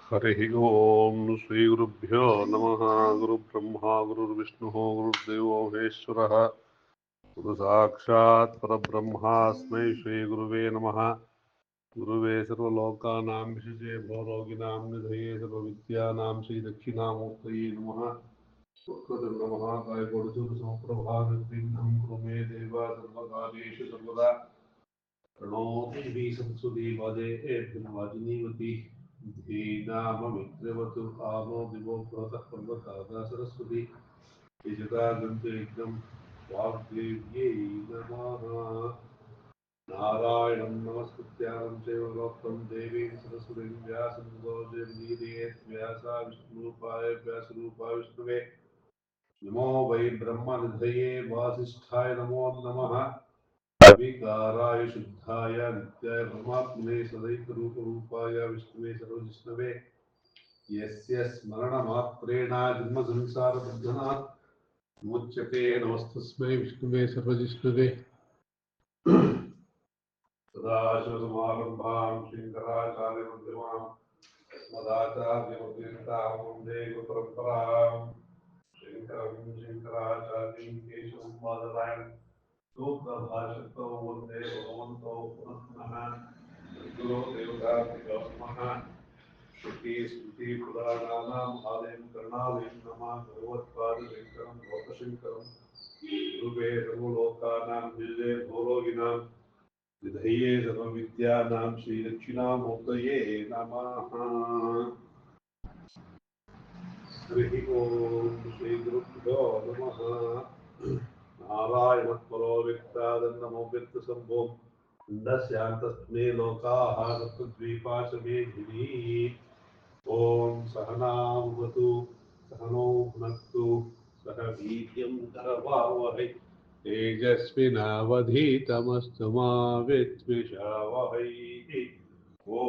हरिः ओं श्रीगुरुभ्यो नमः। गुरुब्रह्मा गुरुर्विष्णुः गुरुर्देवो महेश्वरः गुरुसाक्षात् परब्रह्मास्मै श्रीगुरुवे नमः। गुरुवे सर्वलोकानां विशजे भवरोगिणां निधये सर्वविद्यानां श्रीदक्षिणामूर्तये नमः। वक्रतुण्डमहाकाय कोटिसूर्यसमप्रभा निर्विघ्नं कुरु मे देव सर्वकार्येषु सर्वदा। प्रणो देवी सरस्वती वदे वाजिनीवती धीनाममित्रवतु आनो दिवो भवतः पर्वतादा सरस्वती यजतागन्तयज्ञं वाग्देव्यै नमः। नारायणं नमस्कृत्यानं चैव नरोत्तमं देवीं सरस्वतीं व्यासं ततो जयमुदीरयेत्। व्यासा विष्णुरूपाय व्यासरूपाय विष्णवे नमो वै ब्रह्मनिधये वासिष्ठाय नमो नमः। विकाराय शुद्धाय नित्याय परमात्मने सदैकरूपरूपाय विष्णुवे सर्वजिष्णवे यस्य स्मरणमात्रेण जन्मसंसारबन्धनात् मुच्यते। नमस्तस्मै विष्णुवे सर्वजिष्णवे। सदाशिवसमारम्भां शङ्कराचार्यमध्यमाम् अस्मदाचार्यपर्यन्तां वन्दे गुरुपरम्पराम्। शङ्करं शङ्कराचार्यं केशवं बादरायणं सूत्रभाष्यतो वन्दे भगवन्तो पुनः पुनः। सद्गुरो देवताभ्यो नमः। श्रुतिस्मृतिपुराणानाम् आलयं करुणालयं नमामि भगवत्पादशङ्करं लोकशङ्करं। गुरुवे सर्वलोकानां विजये भवरोगिणां निधये सर्वविद्यानां श्रीदक्षिणामूर्तये नमः। हरिः ओं श्रीगुरुभ्यो नमः। नारायणः परो व्यक्तादन्नमोऽव्यक्तसम्भो पिण्डस्यान्तस्मे लोकाः सप्तद्वीपाशमेधिनी। ॐ सहनावतु सहनौ भुनक्तु सह वीर्यं करवावहै तेजस्विनावधीतमस्तु मा विद्विषावहै। ॐ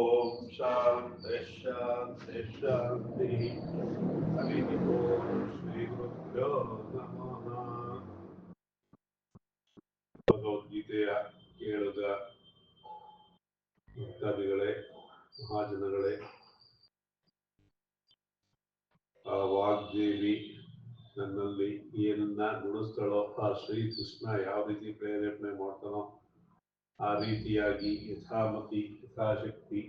शान्तिः शान्तिः शान्तिः। हरिः ओं श्रीगुरुभ्यो नमः। ಭಗವದ್ಗೀತೆಯ ಕೇಳುಗ ಭಕ್ತಾದಿಗಳೇ, ಮಹಾಜನಗಳೇ, ಆ ವಾಗ್ದೇವಿ ನನ್ನಲ್ಲಿ ಏನನ್ನ ಗುಣಿಸ್ತಾಳೋ ಆ ಶ್ರೀಕೃಷ್ಣ ಯಾವ ರೀತಿ ಪ್ರೇರೇಪಣೆ ಮಾಡ್ತಾನೋ ಆ ರೀತಿಯಾಗಿ ಯಥಾಮತಿ ಯಥಾಶಕ್ತಿ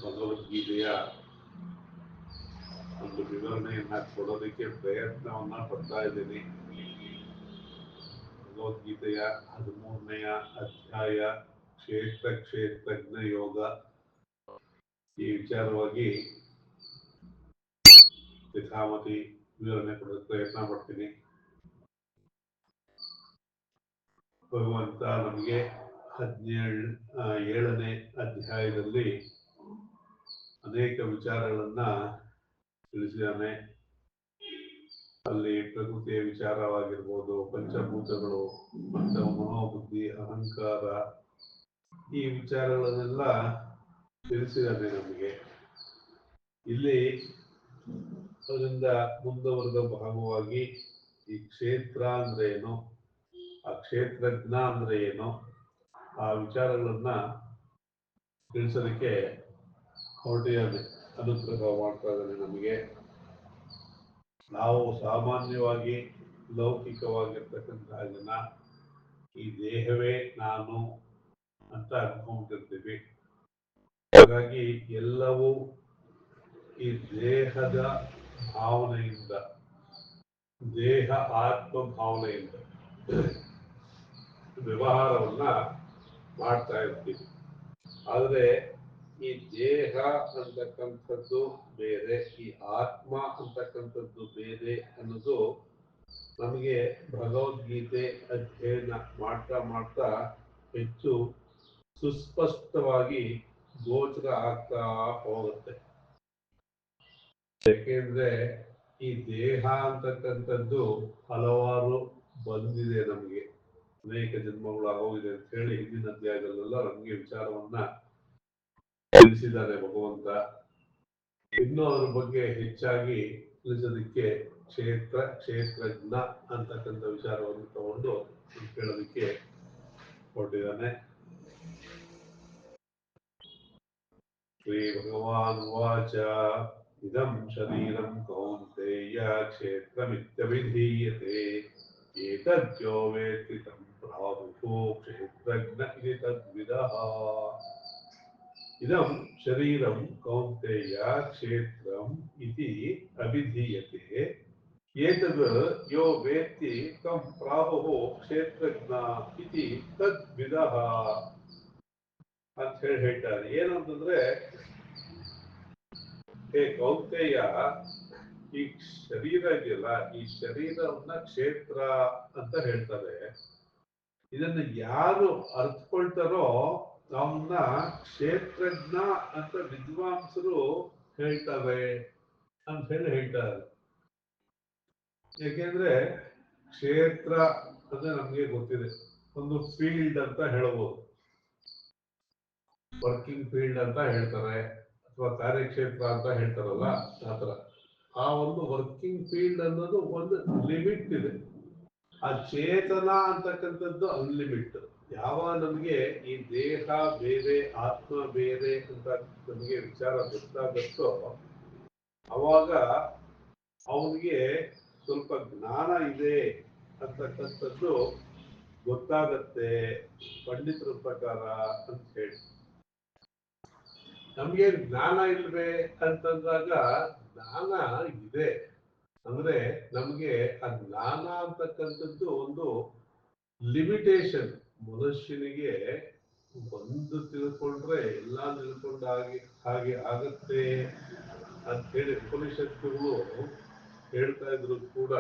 ಭಗವದ್ಗೀತೆಯ ಒಂದು ವಿವರಣೆಯನ್ನ ಕೊಡೋದಕ್ಕೆ ಪ್ರಯತ್ನವನ್ನ ಪಡ್ತಾ ಇದ್ದೀನಿ. ಭಗವದ್ಗೀತೆಯ 13ನೇ ಅಧ್ಯಾಯ ಕ್ಷೇತ್ರ ಕ್ಷೇತ್ರಜ್ಞ ಯೋಗ, ಈ ವಿಚಾರವಾಗಿ ಯಥಾಮತಿ ವಿವರಣೆ ಕೊಡೋದಕ್ಕೆ ಪ್ರಯತ್ನ ಪಡ್ತೀನಿ. ಭಗವಂತ ನಮಗೆ 7ನೇ ಅಧ್ಯಾಯದಲ್ಲಿ ಅನೇಕ ವಿಚಾರಗಳನ್ನ ತಿಳಿಸಿದ್ದಾನೆ. ಅಲ್ಲಿ ಪ್ರಕೃತಿಯ ವಿಚಾರವಾಗಿರ್ಬೋದು, ಪಂಚಭೂತಗಳು, ಪಂಚ ಮನೋಬುದ್ಧಿ, ಅಹಂಕಾರ, ಈ ವಿಚಾರಗಳನ್ನೆಲ್ಲ ತಿಳಿಸಿದ್ದಾನೆ ನಮಗೆ. ಇಲ್ಲಿ ಅದರಿಂದ ಮುಂದುವರೆದ ಭಾಗವಾಗಿ ಈ ಕ್ಷೇತ್ರ ಅಂದ್ರೆ ಏನು, ಆ ಕ್ಷೇತ್ರಜ್ಞ ಅಂದ್ರೆ ಏನು, ಆ ವಿಚಾರಗಳನ್ನ ತಿಳಿಸೋದಕ್ಕೆ ಹೊರಟಿದ್ದಾನೆ, ಅನುಗ್ರಹ ಮಾಡ್ತಾ ಇದ್ದಾನೆ ನಮಗೆ. ನಾವು ಸಾಮಾನ್ಯವಾಗಿ ಲೌಕಿಕವಾಗಿರ್ತಕ್ಕಂತಹ ಜನ ಈ ದೇಹವೇ ನಾನು ಅಂತ ಅನ್ಕೊಂಡಿರ್ತೀವಿ. ಹಾಗಾಗಿ ಎಲ್ಲವೂ ಈ ದೇಹದ ಭಾವನೆಯಿಂದ, ದೇಹ ಆತ್ಮ ಭಾವನೆಯಿಂದ ವ್ಯವಹಾರವನ್ನ ಮಾಡ್ತಾ ಇರ್ತೀವಿ. ಆದರೆ ಈ ದೇಹ ಅಂತಕ್ಕಂಥದ್ದು ಬೇರೆ, ಈ ಆತ್ಮ ಅಂತಕ್ಕಂಥದ್ದು ಬೇರೆ ಅನ್ನೋದು ನಮಗೆ ಭಗವದ್ಗೀತೆ ಅಧ್ಯಯನ ಮಾಡ್ತಾ ಮಾಡ್ತಾ ಹೆಚ್ಚು ಸುಸ್ಪಷ್ಟವಾಗಿ ಗೋಚರ ಆಗ್ತಾ ಹೋಗುತ್ತೆ. ಯಾಕೆಂದ್ರೆ ಈ ದೇಹ ಅಂತಕ್ಕಂಥದ್ದು ಹಲವಾರು ಬಂದಿದೆ, ನಮಗೆ ಅನೇಕ ಜನ್ಮಗಳು ಆಗೋಗಿದೆ ಅಂತ ಹೇಳಿ ಹಿಂದಿನ ಅಧ್ಯಾಯದಲ್ಲೆಲ್ಲ ನಮಗೆ ವಿಚಾರವನ್ನ ತಿಳಿಸಿದ್ದಾನೆ ಭಗವಂತ. ಇನ್ನೂ ಅದ್ರ ಬಗ್ಗೆ ಹೆಚ್ಚಾಗಿ ತಿಳಿಸೋದಕ್ಕೆ ಕ್ಷೇತ್ರ ಕ್ಷೇತ್ರಜ್ಞ ಅಂತಕ್ಕಂಥ ವಿಚಾರವನ್ನು ತಗೊಂಡು ಕೇಳೋದಕ್ಕೆ ಹೊರಟಿದ್ದಾನೆ. श्रीभगवानुवाच इदं शरीरं कौन्तेय क्षेत्रमित्यभिधीयते एतद्यो वेत्ति तं प्राहुः क्षेत्रज्ञ इति तद्विदः इदं शरीरं कौन्तेय क्षेत्रम् इति अभिधीयते एतद् यो वेत्ति तं प्राहुः क्षेत्रज्ञ इति तद्विदः ಅಂತ ಹೇಳಿ ಹೇಳ್ತಾರೆ. ಏನಂತಂದ್ರೆ ಕೌಂತೆಯ ಈ ಶರೀರ ಇದೆಯಲ್ಲ, ಈ ಶರೀರವನ್ನ ಕ್ಷೇತ್ರ ಅಂತ ಹೇಳ್ತಾರೆ. ಇದನ್ನ ಯಾರು ಅರ್ಥಕೊಳ್ತಾರೋ ಅವನ್ನ ಕ್ಷೇತ್ರಜ್ಞ ಅಂತ ವಿದ್ವಾಂಸರು ಹೇಳ್ತಾರೆ ಅಂತ ಹೇಳಿ ಹೇಳ್ತಾರೆ. ಯಾಕೆಂದ್ರೆ ಕ್ಷೇತ್ರ ಅಂದ್ರೆ ನಮ್ಗೆ ಗೊತ್ತಿದೆ, ಒಂದು ಫೀಲ್ಡ್ ಅಂತ ಹೇಳಬಹುದು, ವರ್ಕಿಂಗ್ ಫೀಲ್ಡ್ ಅಂತ ಹೇಳ್ತಾರೆ, ಅಥವಾ ಕಾರ್ಯಕ್ಷೇತ್ರ ಅಂತ ಹೇಳ್ತಾರಲ್ಲ ಆತರ. ಆ ಒಂದು ವರ್ಕಿಂಗ್ ಫೀಲ್ಡ್ ಅನ್ನೋದು ಒಂದು ಲಿಮಿಟ್ ಇದೆ. ಆ ಚೇತನ ಅಂತಕ್ಕಂಥದ್ದು ಅನ್ಲಿಮಿಟ್. ಯಾವಾಗ ನಮಗೆ ಈ ದೇಹ ಬೇರೆ ಆತ್ಮ ಬೇರೆ ಅಂತ ನಮಗೆ ವಿಚಾರ ಗೊತ್ತಾಗತ್ತೋ ಅವಾಗ ಅವನಿಗೆ ಸ್ವಲ್ಪ ಜ್ಞಾನ ಇದೆ ಅಂತಕ್ಕಂಥದ್ದು ಗೊತ್ತಾಗತ್ತೆ ಪಂಡಿತರ ಪ್ರಕಾರ ಅಂತ ಹೇಳಿ. ನಮ್ಗೆ ಜ್ಞಾನ ಇಲ್ವೇ ಅಂತಂದಾಗ ಜ್ಞಾನ ಇದೆ. ಅಂದ್ರೆ ನಮ್ಗೆ ಆ ಜ್ಞಾನ ಅಂತಕ್ಕಂಥದ್ದು ಒಂದು ಲಿಮಿಟೇಷನ್. ಮನುಷ್ಯನಿಗೆ ಒಂದು ತಿಳ್ಕೊಂಡ್ರೆ ಎಲ್ಲ ಹಾಗೆ ಆಗತ್ತೆ ಅಂತ ಹೇಳಿ ಉಪನಿಷತ್ತುಗಳು ಹೇಳ್ತಾ ಇದ್ರು ಕೂಡ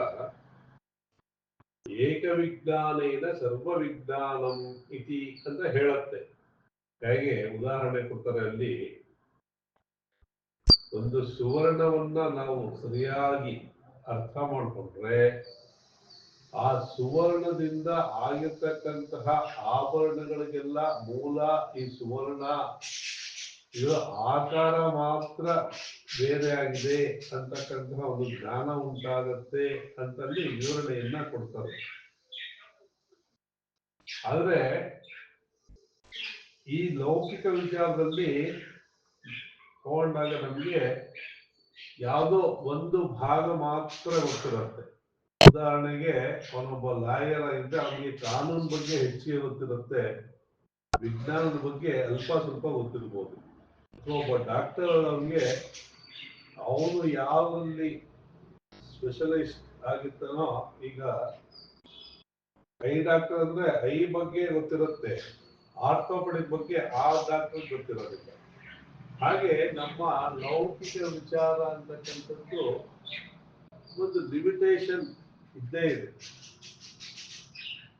ಏಕವಿಜ್ಞಾನೇನ ಸರ್ವವಿಜ್ಞಾನಂ ಇತಿ ಅಂತ ಹೇಳತ್ತೆ. ಹೇಗೆ ಉದಾಹರಣೆ ಕೊಡ್ತಾರೆ, ಅಲ್ಲಿ ಒಂದು ಸುವರ್ಣವನ್ನ ನಾವು ಸರಿಯಾಗಿ ಅರ್ಥ ಮಾಡಿಕೊಂಡ್ರೆ ಆ ಸುವರ್ಣದಿಂದ ಆಗಿರ್ತಕ್ಕಂತಹ ಆಭರಣಗಳಿಗೆಲ್ಲ ಮೂಲ ಈ ಸುವರ್ಣ. ಇದು ಆಕಾರ ಮಾತ್ರ ಬೇರೆ ಆಗಿದೆ ಅಂತಕ್ಕಂತಹ ಒಂದು ಜ್ಞಾನ ಉಂಟಾಗತ್ತೆ ಅಂತಲ್ಲಿ ವಿವರಣೆಯನ್ನ ಕೊಡ್ತಾರೆ. ಆದ್ರೆ ಈ ಲೌಕಿಕ ವಿಚಾರದಲ್ಲಿ ತಗೊಂಡಾಗ ನಮ್ಗೆ ಯಾವುದೋ ಒಂದು ಭಾಗ ಮಾತ್ರ ಗೊತ್ತಿರುತ್ತೆ. ಉದಾಹರಣೆಗೆ ಅವನೊಬ್ಬ ಲಾಯರ್ ಆಗಿದ್ರೆ ಅವನಿಗೆ ಕಾನೂನು ಬಗ್ಗೆ ಹೆಚ್ಚಿಗೆ ಗೊತ್ತಿರುತ್ತೆ, ವಿಜ್ಞಾನದ ಬಗ್ಗೆ ಅಲ್ಪ ಸ್ವಲ್ಪ ಗೊತ್ತಿರ್ಬೋದು. ಅಥವಾ ಒಬ್ಬ ಡಾಕ್ಟರ್ ಅವನಿಗೆ ಅವನು ಯಾವಲ್ಲಿ ಸ್ಪೆಷಲೈಸ್ಟ್ ಆಗಿರ್ತಾನೋ, ಈಗ ಐ ಡಾಕ್ಟರ್ ಅಂದ್ರೆ ಐ ಬಗ್ಗೆ ಗೊತ್ತಿರುತ್ತೆ, ಆರ್ಥೋಪೆಡಿಕ್ ಬಗ್ಗೆ ಆ ಡಾಕ್ಟರ್ ಗೊತ್ತಿರೋದಿಲ್ಲ. ಹಾಗೆ ನಮ್ಮ ಲೌಕಿಕ ವಿಚಾರ ಅಂತಕ್ಕಂಥದ್ದು ಒಂದು ಲಿಮಿಟೇಷನ್ ಇದ್ದೇ ಇದೆ.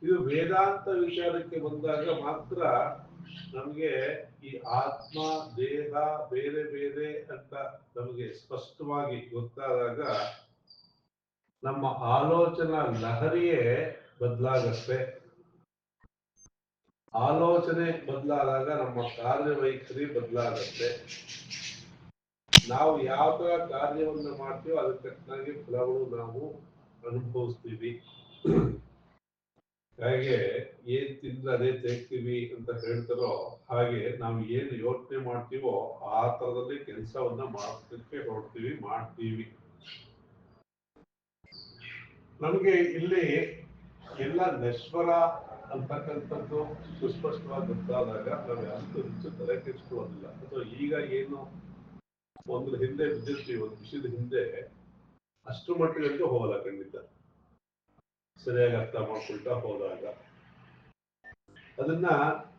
ಇದು ವೇದಾಂತ ವಿಚಾರಕ್ಕೆ ಬಂದಾಗ ಮಾತ್ರ ನಮಗೆ ಈ ಆತ್ಮ ದೇಹ ಬೇರೆ ಬೇರೆ ಅಂತ ನಮಗೆ ಸ್ಪಷ್ಟವಾಗಿ ಗೊತ್ತಾದಾಗ ನಮ್ಮ ಆಲೋಚನಾ ಲಹರಿಯೇ ಬದಲಾಗತ್ತೆ. ಆಲೋಚನೆ ಬದಲಾದಾಗ ನಮ್ಮ ಕಾರ್ಯವೈಖರಿ ಬದಲಾಗತ್ತೆ. ನಾವು ಯಾವ ತರ ಕಾರ್ಯವನ್ನು ಮಾಡ್ತೀವೋ ಅದಕ್ಕೆ ತಕ್ಕನಾಗಿ ಫಲಗಳು ನಾವು ಅನುಭವಿಸ್ತೀವಿ. ಹಾಗೆ ಏನ್ ತಿಂದ್ರೆ ಅದೇ ತೆಗ್ತೀವಿ ಅಂತ ಹೇಳ್ತಾರೋ ಹಾಗೆ ನಾವು ಏನು ಯೋಚನೆ ಮಾಡ್ತೀವೋ ಆ ತರದಲ್ಲಿ ಕೆಲಸವನ್ನ ಮಾಡೋದಕ್ಕೆ ಹೊರಡ್ತೀವಿ, ಮಾಡ್ತೀವಿ. ನಮ್ಗೆ ಇಲ್ಲಿ ಎಲ್ಲ ನಶ್ವರ ಅಂತಕ್ಕಂಥದ್ದು ಸುಸ್ಪಷ್ಟವಾಗಿ ಗೊತ್ತಾದಾಗ ನಾವು ಅಷ್ಟು ಹೆಚ್ಚು ತಲೆ ಕೆಡಿಸ್ಕೊಳ್ಳೋದಿಲ್ಲ. ಅಥವಾ ಈಗ ಏನು ಒಂದು ಹಿಂದೆ ಬಿದ್ದಿರ್ತೀವಿ, ಒಂದು ವಿಷಯದ ಹಿಂದೆ ಅಷ್ಟು ಮಟ್ಟಿಗಂತೂ ಹೋಗಲ್ಲ ಖಂಡಿತ. ಸರಿಯಾಗಿ ಅರ್ಥ ಮಾಡ್ಕೊಳ್ತಾ ಹೋದಾಗ ಅದನ್ನ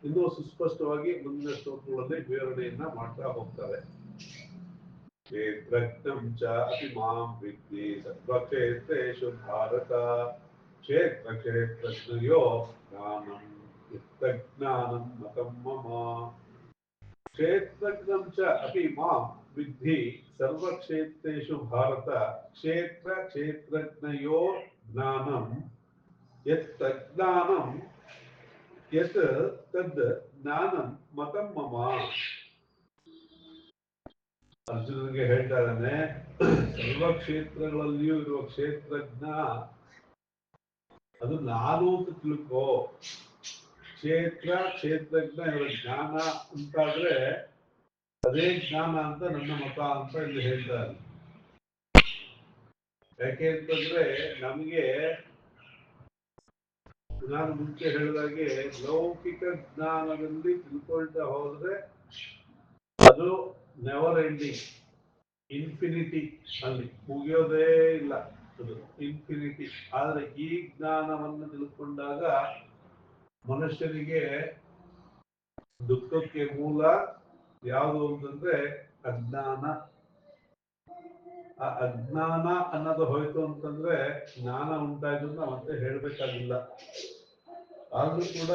ಇನ್ನೂ ಸುಸ್ಪಷ್ಟವಾಗಿ ಮುಂದಿನ ಶ್ಲೋಕಗಳಲ್ಲಿ ವಿವರಣೆಯನ್ನ ಮಾಡ್ತಾ ಹೋಗ್ತಾರೆ. ಕ್ಷೇತ್ರಜ್ಞಂ ಚ ಅಪಿ ಮಾಂ ವಿದ್ಧಿ ಸರ್ವಕ್ಷೇತ್ರೇಷು ಭಾರತ ಕ್ಷೇತ್ರ ಕ್ಷೇತ್ರಜ್ಞಯೋ ಜ್ಞಾನಂ ಯುಕ್ತಜ್ಞಾನಂ ಮತಂ ಮಮ. ಕ್ಷೇತ್ರಜ್ಞಂ ಚ ಅಪಿ ಮಾಂ ವಿದ್ಧಿ ಸರ್ವಕ್ಷೇತ್ರೇಷು ಭಾರತ ಕ್ಷೇತ್ರ ಕ್ಷೇತ್ರಜ್ಞಯೋ ಜ್ಞಾನಂ ಯತ್ ಜ್ಞಾನಂ ಯತ್ ತದ್ ಜ್ಞಾನಂ ಮತಂ ಮಮ. ಅರ್ಜುನನಿಗೆ ಹೇಳ್ತಾ ಇದ್ದಾನೆ, ಸರ್ವ ಕ್ಷೇತ್ರಗಳಲ್ಲಿಯೂ ಇರುವ ಕ್ಷೇತ್ರಜ್ಞ ಅದು ನಾನು ಅಂತ ತಿಳ್ಕೋ. ಕ್ಷೇತ್ರ ಕ್ಷೇತ್ರಜ್ಞ ಇವರ ಜ್ಞಾನ ಅಂತಾದ್ರೆ ಅದೇ ಜ್ಞಾನ ಅಂತ ನನ್ನ ಮತ ಅಂತ ಇಲ್ಲಿ ಹೇಳ್ತಾರೆ. ಯಾಕೆ ಅಂತಂದ್ರೆ ನಮಗೆ ನಾನು ಮುಂಚೆ ಹೇಳಿದಾಗೆ ಲೌಕಿಕ ಜ್ಞಾನದಲ್ಲಿ ತಿಳ್ಕೊಳ್ತಾ ಹೋದ್ರೆ ಅದು ನೆವರ್ ಎಂಡಿಂಗ್, ಇನ್ಫಿನಿಟಿ, ಅಲ್ಲಿ ಮುಗಿಯೋದೇ ಇಲ್ಲ, ಅದು ಇನ್ಫಿನಿಟಿ. ಆದ್ರೆ ಈ ಜ್ಞಾನವನ್ನು ತಿಳ್ಕೊಂಡಾಗ ಮನುಷ್ಯನಿಗೆ ದುಃಖಕ್ಕೆ ಮೂಲ ಯಾವುದು ಅಂತಂದ್ರೆ ಅಜ್ಞಾನ. ಆ ಅಜ್ಞಾನ ಅನ್ನೋದು ಹೋಯ್ತು ಅಂತಂದ್ರೆ ಜ್ಞಾನ ಉಂಟಾಯ್ತು ಅಂತ ಮತ್ತೆ ಹೇಳ್ಬೇಕಾಗಿಲ್ಲ. ಆದ್ರೂ ಕೂಡ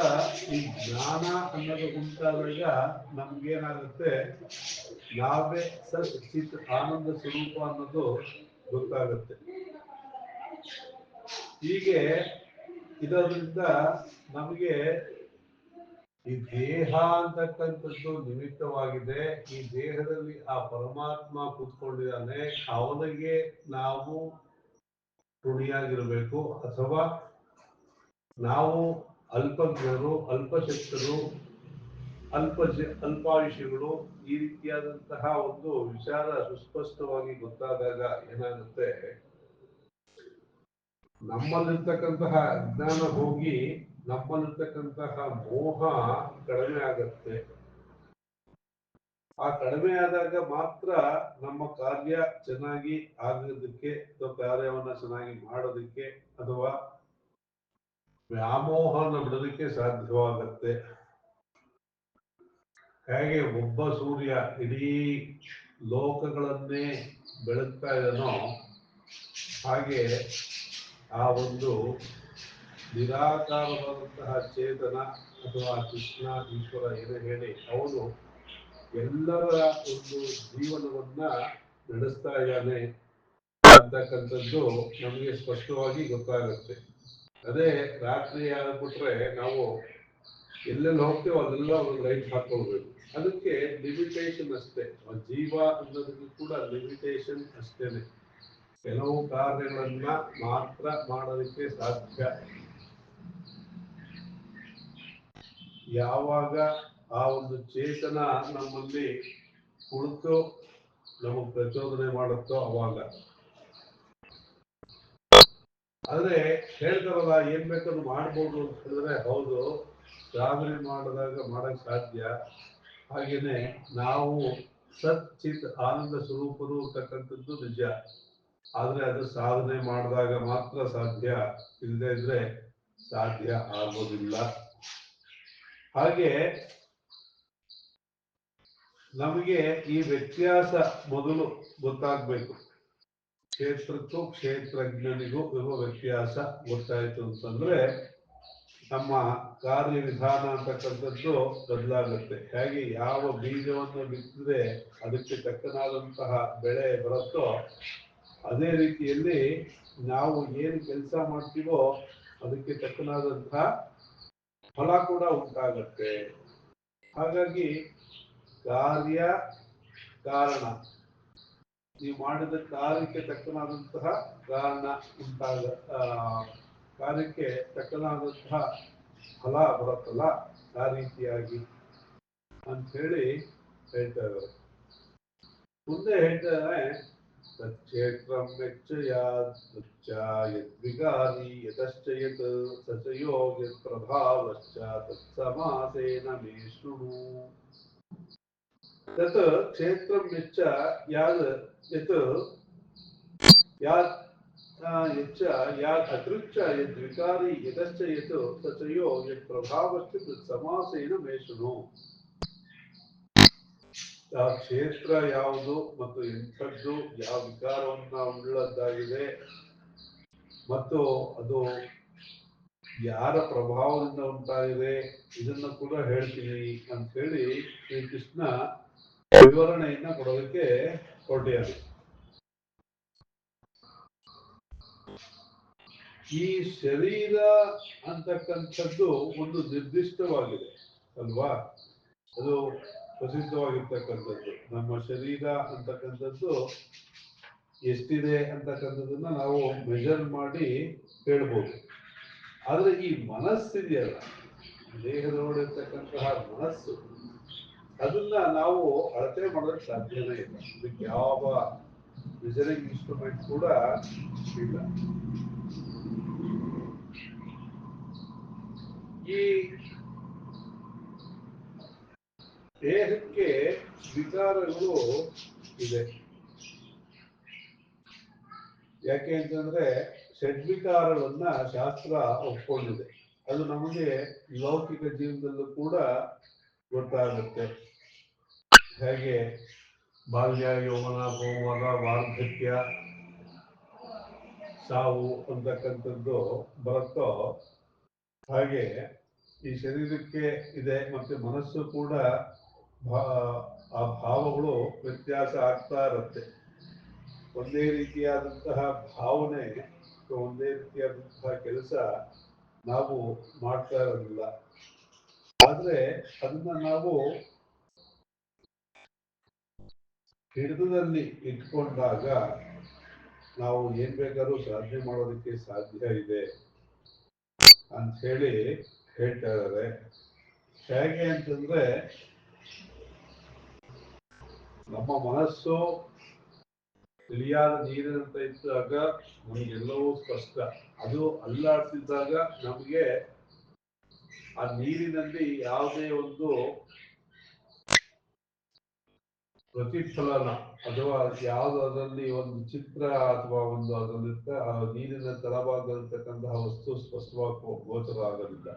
ಈ ಜ್ಞಾನ ಅನ್ನೋದು ಉಂಟಾದಾಗ ನಮ್ಗೇನಾಗುತ್ತೆ, ನಾವೇ ಸತ್ ಚಿತ್ ಆನಂದ ಸ್ವರೂಪ ಅನ್ನೋದು ಗೊತ್ತಾಗುತ್ತೆ. ಹೀಗೆ ಇದರಿಂದ ನಮಗೆ ಈ ದೇಹ ಅಂತಕ್ಕಂಥದ್ದು ನಿಮಿತ್ತವಾಗಿದೆ. ಈ ದೇಹದಲ್ಲಿ ಆ ಪರಮಾತ್ಮ ಕೂತ್ಕೊಂಡಿದ್ದಾನೆ, ಅವನಿಗೆ ನಾವು ಋಣಿಯಾಗಿರ್ಬೇಕು, ಅಥವಾ ನಾವು ಅಲ್ಪಜ್ಞರು, ಅಲ್ಪಶಕ್ತರು, ಅಲ್ಪಾಯುಷಿಗಳು, ಈ ರೀತಿಯಾದಂತಹ ಒಂದು ವಿಚಾರ ಸುಸ್ಪಷ್ಟವಾಗಿ ಗೊತ್ತಾದಾಗ ಏನಾಗುತ್ತೆ, ನಮ್ಮಲ್ಲಿರ್ತಕ್ಕಂತಹ ಅಜ್ಞಾನ ಹೋಗಿ ನಮ್ಮಲ್ಲಿರ್ತಕ್ಕಂತಹ ಮೋಹ ಕಡಿಮೆ ಆಗತ್ತೆ. ಆ ಕಡಿಮೆ ಆದಾಗ ಮಾತ್ರ ನಮ್ಮ ಕಾರ್ಯ ಚೆನ್ನಾಗಿ ಆಗೋದಕ್ಕೆ ಅಥವಾ ಕಾರ್ಯವನ್ನ ಚೆನ್ನಾಗಿ ಮಾಡೋದಕ್ಕೆ ಅಥವಾ ವ್ಯಾಮೋಹನ ಬಿಡೋದಕ್ಕೆ ಸಾಧ್ಯವಾಗತ್ತೆ. ಹೇಗೆ ಒಬ್ಬ ಸೂರ್ಯ ಇಡೀ ಲೋಕಗಳನ್ನೇ ಬೆಳಗ್ತಾ ಇದ್ದಾನೋ, ಹಾಗೆ ಆ ಒಂದು ನಿರಾಕಾರವಾದಂತಹ ಚೇತನ ಅಥವಾ ಕೃಷ್ಣ ಈಶ್ವರ ಏನೇ ಹೇಳಿ ಅವನು ಎಲ್ಲರ ಒಂದು ಜೀವನವನ್ನ ನಡೆಸ್ತಾ ಇದ್ದಾನೆ ಅಂತಕ್ಕಂಥದ್ದು ನಮಗೆ ಸ್ಪಷ್ಟವಾಗಿ ಗೊತ್ತಾಗುತ್ತೆ. ಅದೇ ರಾತ್ರಿ ಆಗ್ಬಿಟ್ರೆ ನಾವು ಎಲ್ಲೆಲ್ಲಿ ಹೋಗ್ತೇವೆ ಅಲ್ಲೆಲ್ಲ ಒಂದು ಲೈಟ್ ಹಾಕೊಳ್ಬೇಕು. ಅದಕ್ಕೆ ಲಿಮಿಟೇಷನ್ ಅಷ್ಟೇ. ಜೀವ ಅನ್ನೋದಕ್ಕೂ ಕೂಡ ಲಿಮಿಟೇಷನ್ ಅಷ್ಟೇನೆ. ಕೆಲವು ಕಾರ್ಯಗಳನ್ನ ಮಾತ್ರ ಮಾಡೋದಕ್ಕೆ ಸಾಧ್ಯ. ಯಾವಾಗ ಆ ಒಂದು ಚೇತನ ನಮ್ಮಲ್ಲಿ ಕುಳಿತು ನಮಗೆ ಪ್ರಚೋದನೆ ಮಾಡುತ್ತೋ ಅವಾಗ. ಆದ್ರೆ ಹೇಳ್ತಾರಲ್ಲ ಏನ್ ಬೇಕಾದ್ರೂ ಮಾಡ್ಬೋದು ಅಂತ ಹೇಳಿದ್ರೆ ಹೌದು, ಸಾಧನೆ ಮಾಡಿದಾಗ ಮಾಡಕ್ ಸಾಧ್ಯ. ಹಾಗೇನೆ ನಾವು ಸತ್ ಚಿತ್ ಆನಂದ ಸ್ವರೂಪರು ಅಂತಕ್ಕಂಥದ್ದು ನಿಜ. ಆದ್ರೆ ಅದು ಸಾಧನೆ ಮಾಡಿದಾಗ ಮಾತ್ರ ಸಾಧ್ಯ, ಇಲ್ಲದೆ ಇದ್ರೆ ಸಾಧ್ಯ ಆಗೋದಿಲ್ಲ. ಹಾಗೆ ನಮಗೆ ಈ ವ್ಯತ್ಯಾಸ ಮೊದಲು ಗೊತ್ತಾಗ್ಬೇಕು. ಕ್ಷೇತ್ರಕ್ಕೂ ಕ್ಷೇತ್ರಜ್ಞನಿಗೂ ಇರುವ ವ್ಯತ್ಯಾಸ ಗೊತ್ತಾಯ್ತು ಅಂತಂದ್ರೆ ನಮ್ಮ ಕಾರ್ಯವಿಧಾನ ಅಂತಕ್ಕಂಥದ್ದು ಬದಲಾಗುತ್ತೆ. ಹೇಗೆ ಯಾವ ಬೀಜವನ್ನು ಬಿತ್ತಿದ್ರೆ ಅದಕ್ಕೆ ತಕ್ಕನಾದಂತಹ ಬೆಳೆ ಬರುತ್ತೋ, ಅದೇ ರೀತಿಯಲ್ಲಿ ನಾವು ಏನು ಕೆಲಸ ಮಾಡ್ತೀವೋ ಅದಕ್ಕೆ ತಕ್ಕನಾದಂತಹ ಫಲ ಕೂಡ ಉಂಟಾಗತ್ತೆ. ಹಾಗಾಗಿ ಕಾರ್ಯ ಕಾರಣ, ನೀವು ಮಾಡಿದ ಕಾರ್ಯಕ್ಕೆ ತಕ್ಕನಾದಂತಹ ಕಾರಣ ಕಾರ್ಯಕ್ಕೆ ತಕ್ಕನಾದಂತಹ ಫಲ ಬರುತ್ತಲ್ಲ, ಆ ರೀತಿಯಾಗಿ ಅಂತ ಹೇಳಿ ಹೇಳ್ತಾ ಇದ್ದಾರೆ. ಮುಂದೆ ಹೇಳ್ತಾರೆ, ತಕ್ಷೇತ್ರಂ ಯದ್ವಿಕಾರಿ ಯತಶ್ಚ ಯತ್ ಸಚಯೋ ಯತ್ ಪ್ರಭಾವಶ್ಚ ತತ್ಸಮಾಸೇನ ಮೇ ಶೃಣು. ತತ್ ಕ್ಷೇತ್ರಂ ಯಚ್ಚ ಯಾದ್ ಯತ್ ಯಾದ್ ಯಚ್ಚ ಯಾದ್ ಅತೃಚ್ಛ ಯದ್ವಿಕಾರಿ ಯತಶ್ಚ ಯತ್ ಸಚಯೋ ಯತ್ ಪ್ರಭಾವಶ್ಚ ತತ್ಸಮಾಸೇನ ಮೇ ಶೃಣು. ಆ ಕ್ಷೇತ್ರ ಯಾವುದು ಮತ್ತು ಎಂಥದ್ದು, ಯಾವ ವಿಕಾರವನ್ನ ಉಳ್ಳದ್ದಾಗಿದೆ ಮತ್ತು ಅದು ಯಾರ ಪ್ರಭಾವದಿಂದ ಉಂಟಾಗಿದೆ, ಇದನ್ನು ಕೂಡ ಹೇಳ್ತೀನಿ ಅಂತ ಹೇಳಿ ಶ್ರೀಕೃಷ್ಣ ವಿವರಣೆಯನ್ನ ಕೊಡೋದಕ್ಕೆ ಹೊರಟಿಯಾನೆ. ಈ ಶರೀರ ಅಂತಕ್ಕಂಥದ್ದು ಒಂದು ನಿರ್ದಿಷ್ಟವಾಗಿದೆ ಅಲ್ವಾ, ಅದು ಪ್ರಸಿದ್ಧವಾಗಿರ್ತಕ್ಕಂಥದ್ದು. ನಮ್ಮ ಶರೀರ ಅಂತಕ್ಕಂಥದ್ದು ಎಷ್ಟಿದೆ ಅಂತಕ್ಕಂಥದ್ದನ್ನ ನಾವು ಮೆಜರ್ ಮಾಡಿ ಹೇಳ್ಬೋದು. ಆದ್ರೆ ಈ ಮನಸ್ಸಿದೆಯಲ್ಲ, ದೇಹದೊಳಗಿರ್ತಕ್ಕಂತಹ ಮನಸ್ಸು, ಅದನ್ನ ನಾವು ಅಳತೆ ಮಾಡೋದಕ್ಕೆ ಸಾಧ್ಯನೇ ಇಲ್ಲ. ಇದಕ್ಕೆ ಯಾವ ಮೆಜರಿಂಗ್ ಇನ್ಸ್ಟ್ರೂಮೆಂಟ್ ಕೂಡ ಇಲ್ಲ. ಈ ದೇಹಕ್ಕೆ ವಿಕಾರಗಳು ಇದೆ. ಯಾಕೆ ಅಂತಂದ್ರೆ ಷಡ್ವಿಕಾರಗಳನ್ನ ಶಾಸ್ತ್ರ ಒಪ್ಕೊಂಡಿದೆ. ಅದು ನಮಗೆ ಲೌಕಿಕ ಜೀವನದಲ್ಲೂ ಕೂಡ ಗೊತ್ತಾಗುತ್ತೆ. ಹೇಗೆ ಬಾಲ್ಯ, ಯೌವನ, ಕೌಮಾರ, ವಾರ್ಧಕ್ಯ, ಸಾವು ಅಂತಕ್ಕಂಥದ್ದು ಬರುತ್ತೋ ಹಾಗೆ ಈ ಶರೀರಕ್ಕೆ ಇದೆ. ಮತ್ತೆ ಮನಸ್ಸು ಕೂಡ ಆ ಭಾವಗಳು ವ್ಯತ್ಯಾಸ ಆಗ್ತಾ ಇರುತ್ತೆ. ಒಂದೇ ರೀತಿಯಾದಂತಹ ಭಾವನೆ, ಒಂದೇ ರೀತಿಯಾದಂತಹ ಕೆಲಸ ನಾವು ಮಾಡ್ತಾ ಇರೋದಿಲ್ಲ. ಆದ್ರೆ ಅದನ್ನ ನಾವು ಹಿಡಿತದಲ್ಲಿ ಇಟ್ಕೊಂಡಾಗ ನಾವು ಏನ್ ಬೇಕಾದ್ರೂ ಸಾಧನೆ ಮಾಡೋದಕ್ಕೆ ಸಾಧ್ಯ ಇದೆ ಅಂತ ಹೇಳಿ ಹೇಳ್ತಾ ಇದ್ದಾರೆ. ಹೇಗೆ ಅಂತಂದ್ರೆ ನಮ್ಮ ಮನಸ್ಸು ತಿಳಿಯಾದ ನೀರಿನಂತ ಇದ್ದಾಗ ನಮಗೆಲ್ಲವೂ ಸ್ಪಷ್ಟ. ಅದು ಅಲ್ಲಾಡ್ತಿದ್ದಾಗ ನಮಗೆ ಆ ನೀರಿನಲ್ಲಿ ಯಾವುದೇ ಒಂದು ಪ್ರತಿಫಲನ ಅಥವಾ ಯಾವ್ದು ಅದರಲ್ಲಿ ಒಂದು ಚಿತ್ರ ಅಥವಾ ಒಂದು ಅದರಲ್ಲಿ ನೀರಿನ ತಳಭಾಗದಲ್ಲಿರ್ತಕ್ಕಂತಹ ವಸ್ತು ಸ್ಪಷ್ಟವಾಗಿ ಗೋಚರ ಆಗೋದಿಲ್ಲ.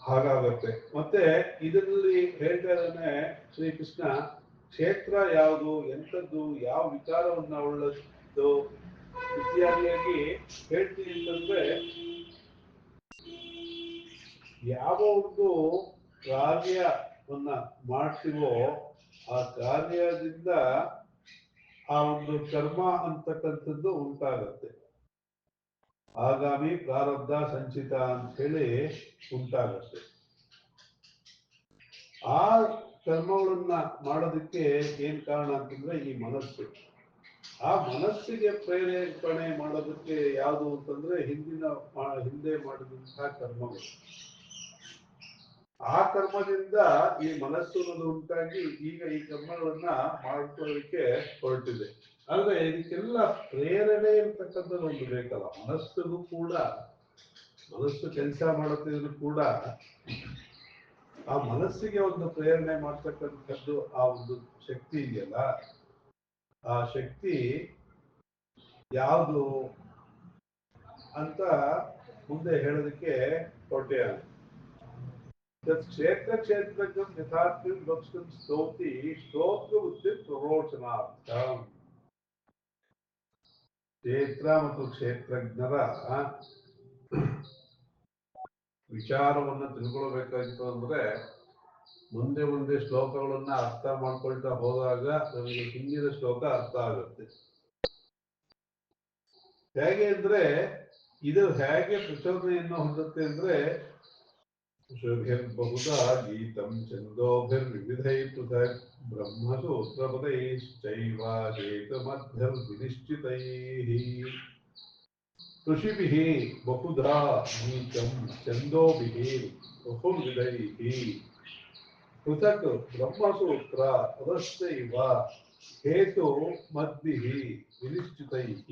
ಹಾಗಾಗತ್ತೆ. ಮತ್ತೆ ಇದರಲ್ಲಿ ಹೇಳ್ತಾ ಇದ್ದಾನೆ ಶ್ರೀಕೃಷ್ಣ, ಕ್ಷೇತ್ರ ಯಾವುದು, ಎಂಥದ್ದು, ಯಾವ ವಿಚಾರವನ್ನ ಉಳ್ಳದ್ದು ಇತ್ಯಾದಿಯಾಗಿ ಹೇಳ್ತೀನಿ ಅಂತಂದ್ರೆ, ಯಾವ ಒಂದು ಕಾರ್ಯವನ್ನ ಮಾಡ್ತೀವೋ ಆ ಕಾರ್ಯದಿಂದ ಆ ಒಂದು ಕರ್ಮ ಅಂತಕ್ಕಂಥದ್ದು ಉಂಟಾಗತ್ತೆ. ಆಗಾಮಿ ಪ್ರಾರಬ್ಧ ಸಂಚಿತ ಅಂತ ಹೇಳಿ ಉಂಟಾಗತ್ತೆ. ಆ ಕರ್ಮಗಳನ್ನ ಮಾಡೋದಕ್ಕೆ ಏನ್ ಕಾರಣ ಅಂತಂದ್ರೆ ಈ ಮನಸ್ಸು. ಆ ಮನಸ್ಸಿಗೆ ಪ್ರೇರೇಪಣೆ ಮಾಡೋದಕ್ಕೆ ಯಾವುದು ಅಂತಂದ್ರೆ ಹಿಂದೆ ಮಾಡಿದಂತಹ ಕರ್ಮಗಳು. ಆ ಕರ್ಮದಿಂದ ಈ ಮನಸ್ಸು ಉಂಟಾಗಿ ಈಗ ಈ ಕರ್ಮಗಳನ್ನ ಮಾಡ್ಕೊಳ್ಳೋದಕ್ಕೆ ಹೊರಟಿದೆ. ಆದ್ರೆ ಇದಕ್ಕೆಲ್ಲ ಪ್ರೇರಣೆ ಇರ್ತಕ್ಕಂಥದ್ದು ಒಂದು ಬೇಕಲ್ಲ. ಮನಸ್ಸಿಗೂ ಕೂಡ, ಮನಸ್ಸು ಕೆಲಸ ಮಾಡುತ್ತಿದ್ರು ಕೂಡ ಆ ಮನಸ್ಸಿಗೆ ಒಂದು ಪ್ರೇರಣೆ ಮಾಡ್ತಕ್ಕಂಥದ್ದು ಆ ಒಂದು ಶಕ್ತಿ ಇದೆಯಲ್ಲ, ಆ ಶಕ್ತಿ ಯಾವುದು ಅಂತ ಮುಂದೆ ಹೇಳೋದಕ್ಕೆ ಹೊರಟೆ. ಕ್ಷೇತ್ರ ಕ್ಷೇತ್ರಜ್ಞಂ ಯಥಾರ್ಥಂ ಭಕ್ಷ್ಯಂ ಸ್ತೋತಿ ಸ್ತೋತ್ರ ಬುದ್ಧಿ ಪ್ರರೋಚನಾರ್ಥ. ಕ್ಷೇತ್ರ ಮತ್ತು ಕ್ಷೇತ್ರಜ್ಞರ ವಿಚಾರವನ್ನು ತಿಳ್ಕೊಳ್ಬೇಕಾಗಿತ್ತು ಅಂದ್ರೆ ಮುಂದೆ ಮುಂದೆ ಶ್ಲೋಕಗಳನ್ನ ಅರ್ಥ ಮಾಡ್ಕೊಳ್ತಾ ಹೋದಾಗ ನಮಗೆ ಹಿಂದಿನ ಶ್ಲೋಕ ಅರ್ಥ ಆಗುತ್ತೆ. ಹೇಗೆ ಅಂದ್ರೆ ಇದು ಹೇಗೆ ಪ್ರಚೋದನೆಯನ್ನು ಹೊಂದುತ್ತೆ ಅಂದ್ರೆ, ಬಹುಧಾ ಗೀತಂ ಛಂದೋಭಿರ್ವಿವಿಧೈ ಪೃಥಕ್ ಬ್ರಹ್ಮಸೂತ್ರಪದೈಶ್ಚೈವ ಹೇತುಮಧ್ಯರ್ವಿನಿಶ್ಚಿತೈಃ. ಋಷಿಭಿಃ ಬಹುಧಾ ಗೀತಂ ಛಂದೋಭಿಃ ಬಹುವಿಧೈಃ ಪೃಥಕ್ ಬ್ರಹ್ಮಸೂತ್ರ ಪದಶ್ಚೈವ ಹೇತು ಮದ್ಭಿಃ ವಿನಿಶ್ಚಿತೈಃ.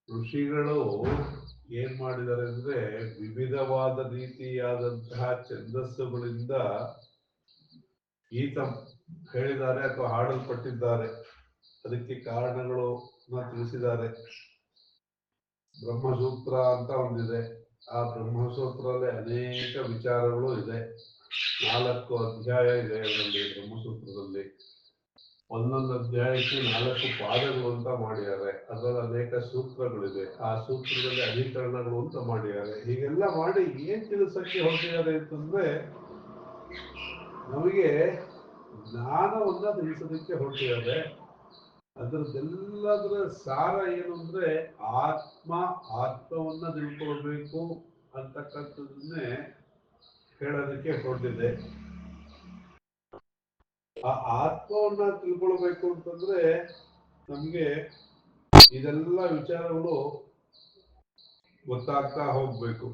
ಋಷಿಗಳು ಏನ್ ಮಾಡಿದ್ದಾರೆ ಅಂದ್ರೆ ವಿವಿಧವಾದ ರೀತಿಯಾದಂತಹ ಛಂದಸ್ಸುಗಳಿಂದ ಗೀತಂ ಹೇಳಿದ್ದಾರೆ ಅಥವಾ ಹಾಡಲ್ಪಟ್ಟಿದ್ದಾರೆ. ಅದಕ್ಕೆ ಕಾರಣಗಳು ತಿಳಿಸಿದ್ದಾರೆ. ಬ್ರಹ್ಮಸೂತ್ರ ಅಂತ ಒಂದಿದೆ. ಆ ಬ್ರಹ್ಮಸೂತ್ರದಲ್ಲಿ ಅನೇಕ ವಿಚಾರಗಳು ಇದೆ. 4 ಅಧ್ಯಾಯ ಇದೆ ಅದರಲ್ಲಿ. ಬ್ರಹ್ಮಸೂತ್ರದಲ್ಲಿ ಒಂದೊಂದು ಅಧ್ಯಾಯಕ್ಕೆ 4 ಪಾದಗಳು ಅಂತ ಮಾಡಿದ್ದಾರೆ. ಅದರಲ್ಲಿ ಅನೇಕ ಸೂತ್ರಗಳಿದೆ. ಆ ಸೂತ್ರದಲ್ಲಿ ಅಧಿಕರಣಗಳು ಅಂತ ಮಾಡಿದ್ದಾರೆ. ಹೀಗೆಲ್ಲ ಮಾಡಿ ಏನ್ ತಿಳಿಸಕ್ಕೆ ಹೊರಟಿದ್ದಾರೆ ಅಂತಂದ್ರೆ ನಮಗೆ ಜ್ಞಾನವನ್ನ ತಿಳಿಸೋದಕ್ಕೆ ಹೊರಟಿದ್ದಾರೆ. ಅದರದ್ದೆಲ್ಲದರ ಸಾರ ಏನು ಅಂದ್ರೆ ಆತ್ಮವನ್ನ ತಿಳ್ಕೊಳ್ಬೇಕು ಅಂತಕ್ಕಂಥದನ್ನೇ ಹೇಳೋದಕ್ಕೆ ಹೊರಟಿದೆ. ಆ ಆತ್ಮವನ್ನ ತಿಳ್ಕೊಳ್ಬೇಕು ಅಂತಂದ್ರೆ ನಮ್ಗೆ ಇದೆಲ್ಲ ವಿಚಾರಗಳು ಗೊತ್ತಾಗ್ತಾ ಹೋಗ್ಬೇಕು.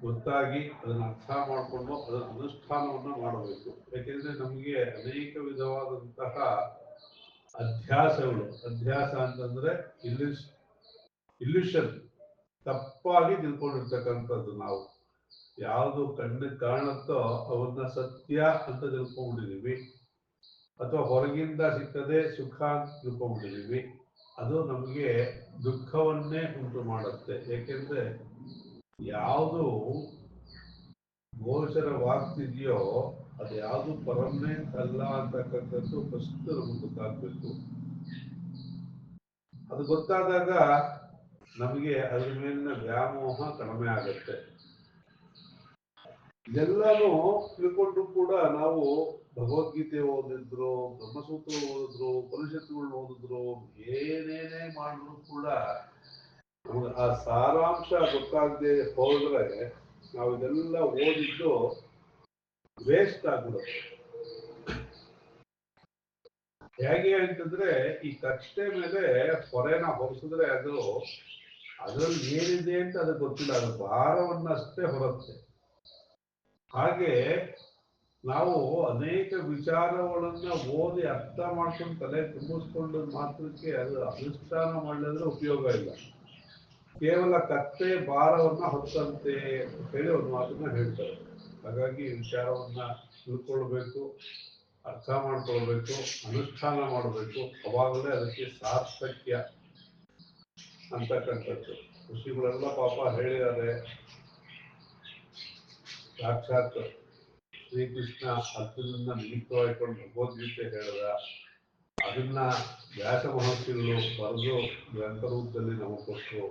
ಗೊತ್ತಾಗಿ ಅದನ್ನು ಅರ್ಥ ಮಾಡಿಕೊಂಡು ಅದರ ಅನುಷ್ಠಾನವನ್ನು ಮಾಡಬೇಕು. ಯಾಕೆಂದ್ರೆ ನಮಗೆ ಅನೇಕ ವಿಧವಾದಂತಹ ಅಧ್ಯಾಸಗಳು, ಅಧ್ಯಾಸ ಅಂತಂದ್ರೆ ಇಲ್ಯೂಷನ್, ತಪ್ಪಾಗಿ ತಿಳ್ಕೊಂಡಿರ್ತಕ್ಕಂಥದ್ದು. ನಾವು ಯಾವುದು ಕಣ್ಣಿಗೆ ಕಾಣುತ್ತೋ ಅವನ್ನ ಸತ್ಯ ಅಂತ ತಿಳ್ಕೊಂಡ್ಬಿಟ್ಟಿದೀವಿ, ಅಥವಾ ಹೊರಗಿಂದ ಸಿಕ್ಕದೆ ಸುಖ ಅಂತ ತಿಳ್ಕೊಂಡ್ಬಿಟ್ಟಿದೀವಿ. ಅದು ನಮಗೆ ದುಃಖವನ್ನೇ ಉಂಟು ಮಾಡುತ್ತೆ. ಏಕೆಂದ್ರೆ ಯಾವುದು ಗೋಚರವಾಗ್ತಿದೆಯೋ ಅದು ಯಾವುದು ಪರ್ಮನೆಂಟ್ ಅಲ್ಲ ಅಂತಕ್ಕಂಥದ್ದು ಫಸ್ಟ್ ನಮಗೆ ಗೊತ್ತಾಗ್ಬೇಕು. ಅದು ಗೊತ್ತಾದಾಗ ನಮಗೆ ಅದ್ರ ಮೇಲಿನ ವ್ಯಾಮೋಹ ಕಡಿಮೆ ಆಗುತ್ತೆ. ಇದೆಲ್ಲಾನು ತಿಳ್ಕೊಂಡು ಕೂಡ ನಾವು ಭಗವದ್ಗೀತೆ ಓದಿದ್ರು, ಬ್ರಹ್ಮಸೂತ್ರ ಓದಿದ್ರು, ಉಪನಿಷತ್ತುಗಳನ್ನ ಓದಿದ್ರು, ಏನೇನೇ ಮಾಡಿದ್ರು ಕೂಡ ನಮ್ಗೆ ಆ ಸಾರಾಂಶ ಗೊತ್ತಾಗದೆ ಹೋದ್ರೆ ನಾವು ಇದೆಲ್ಲ ಓದಿದ್ದು ವೇಸ್ಟ್ ಆಗ್ಬಿಡುತ್ತೆ. ಹೇಗೆ ಅಂತಂದ್ರೆ ಈ ಕಷ್ಟೆ ಮೇಲೆ ಹೊರೆನ ಹೊರಿಸಿದ್ರೆ ಅದ್ರಲ್ಲಿ ಏನಿದೆ ಅಂತ ಅದು ಗೊತ್ತಿಲ್ಲ, ಅದು ಭಾರವನ್ನಷ್ಟೇ ಹೊರತ್ತೆ. ಹಾಗೆ ನಾವು ಅನೇಕ ವಿಚಾರಗಳನ್ನ ಓದಿ ಅರ್ಥ ಮಾಡ್ಕೊಂಡು ತಲೆ ತುಂಬಿಸ್ಕೊಂಡು ಮಾತ್ರಕ್ಕೆ ಅದು ಅನುಷ್ಠಾನ ಮಾಡಲಿದ್ರೆ ಉಪಯೋಗ ಇಲ್ಲ. ಕೇವಲ ಕತ್ತೆ ಭಾರವನ್ನ ಹೊತ್ತಂತೆ ಹೇಳಿ ಒಂದು ಮಾತನ್ನ ಹೇಳ್ತಾರೆ. ಹಾಗಾಗಿ ವಿಚಾರವನ್ನ ತಿಳ್ಕೊಳ್ಬೇಕು, ಅರ್ಥ ಮಾಡ್ಕೊಳ್ಬೇಕು, ಅನುಷ್ಠಾನ ಮಾಡಬೇಕು. ಅವಾಗಲೇ ಅದಕ್ಕೆ ಸಾರ್ಥಕ್ಯ ಅಂತಕ್ಕಂಥದ್ದು. ಋಷಿಗಳೆಲ್ಲ ಪಾಪ ಹೇಳಿದ್ದಾರೆ. ಸಾಕ್ಷಾತ್ ಶ್ರೀಕೃಷ್ಣ ಅರ್ಜುನನ್ನ ನಿಮಿತ್ತವಾಗಿಕೊಂಡು ಭಗವದ್ಗೀತೆ ಹೇಳಿದ, ಅದನ್ನ ವ್ಯಾಸ ಮಹರ್ಷಿಗಳು ಬರೆದು ಗ್ರಂಥ ರೂಪದಲ್ಲಿ ನಮಗೆ ಕೊಟ್ಟರು.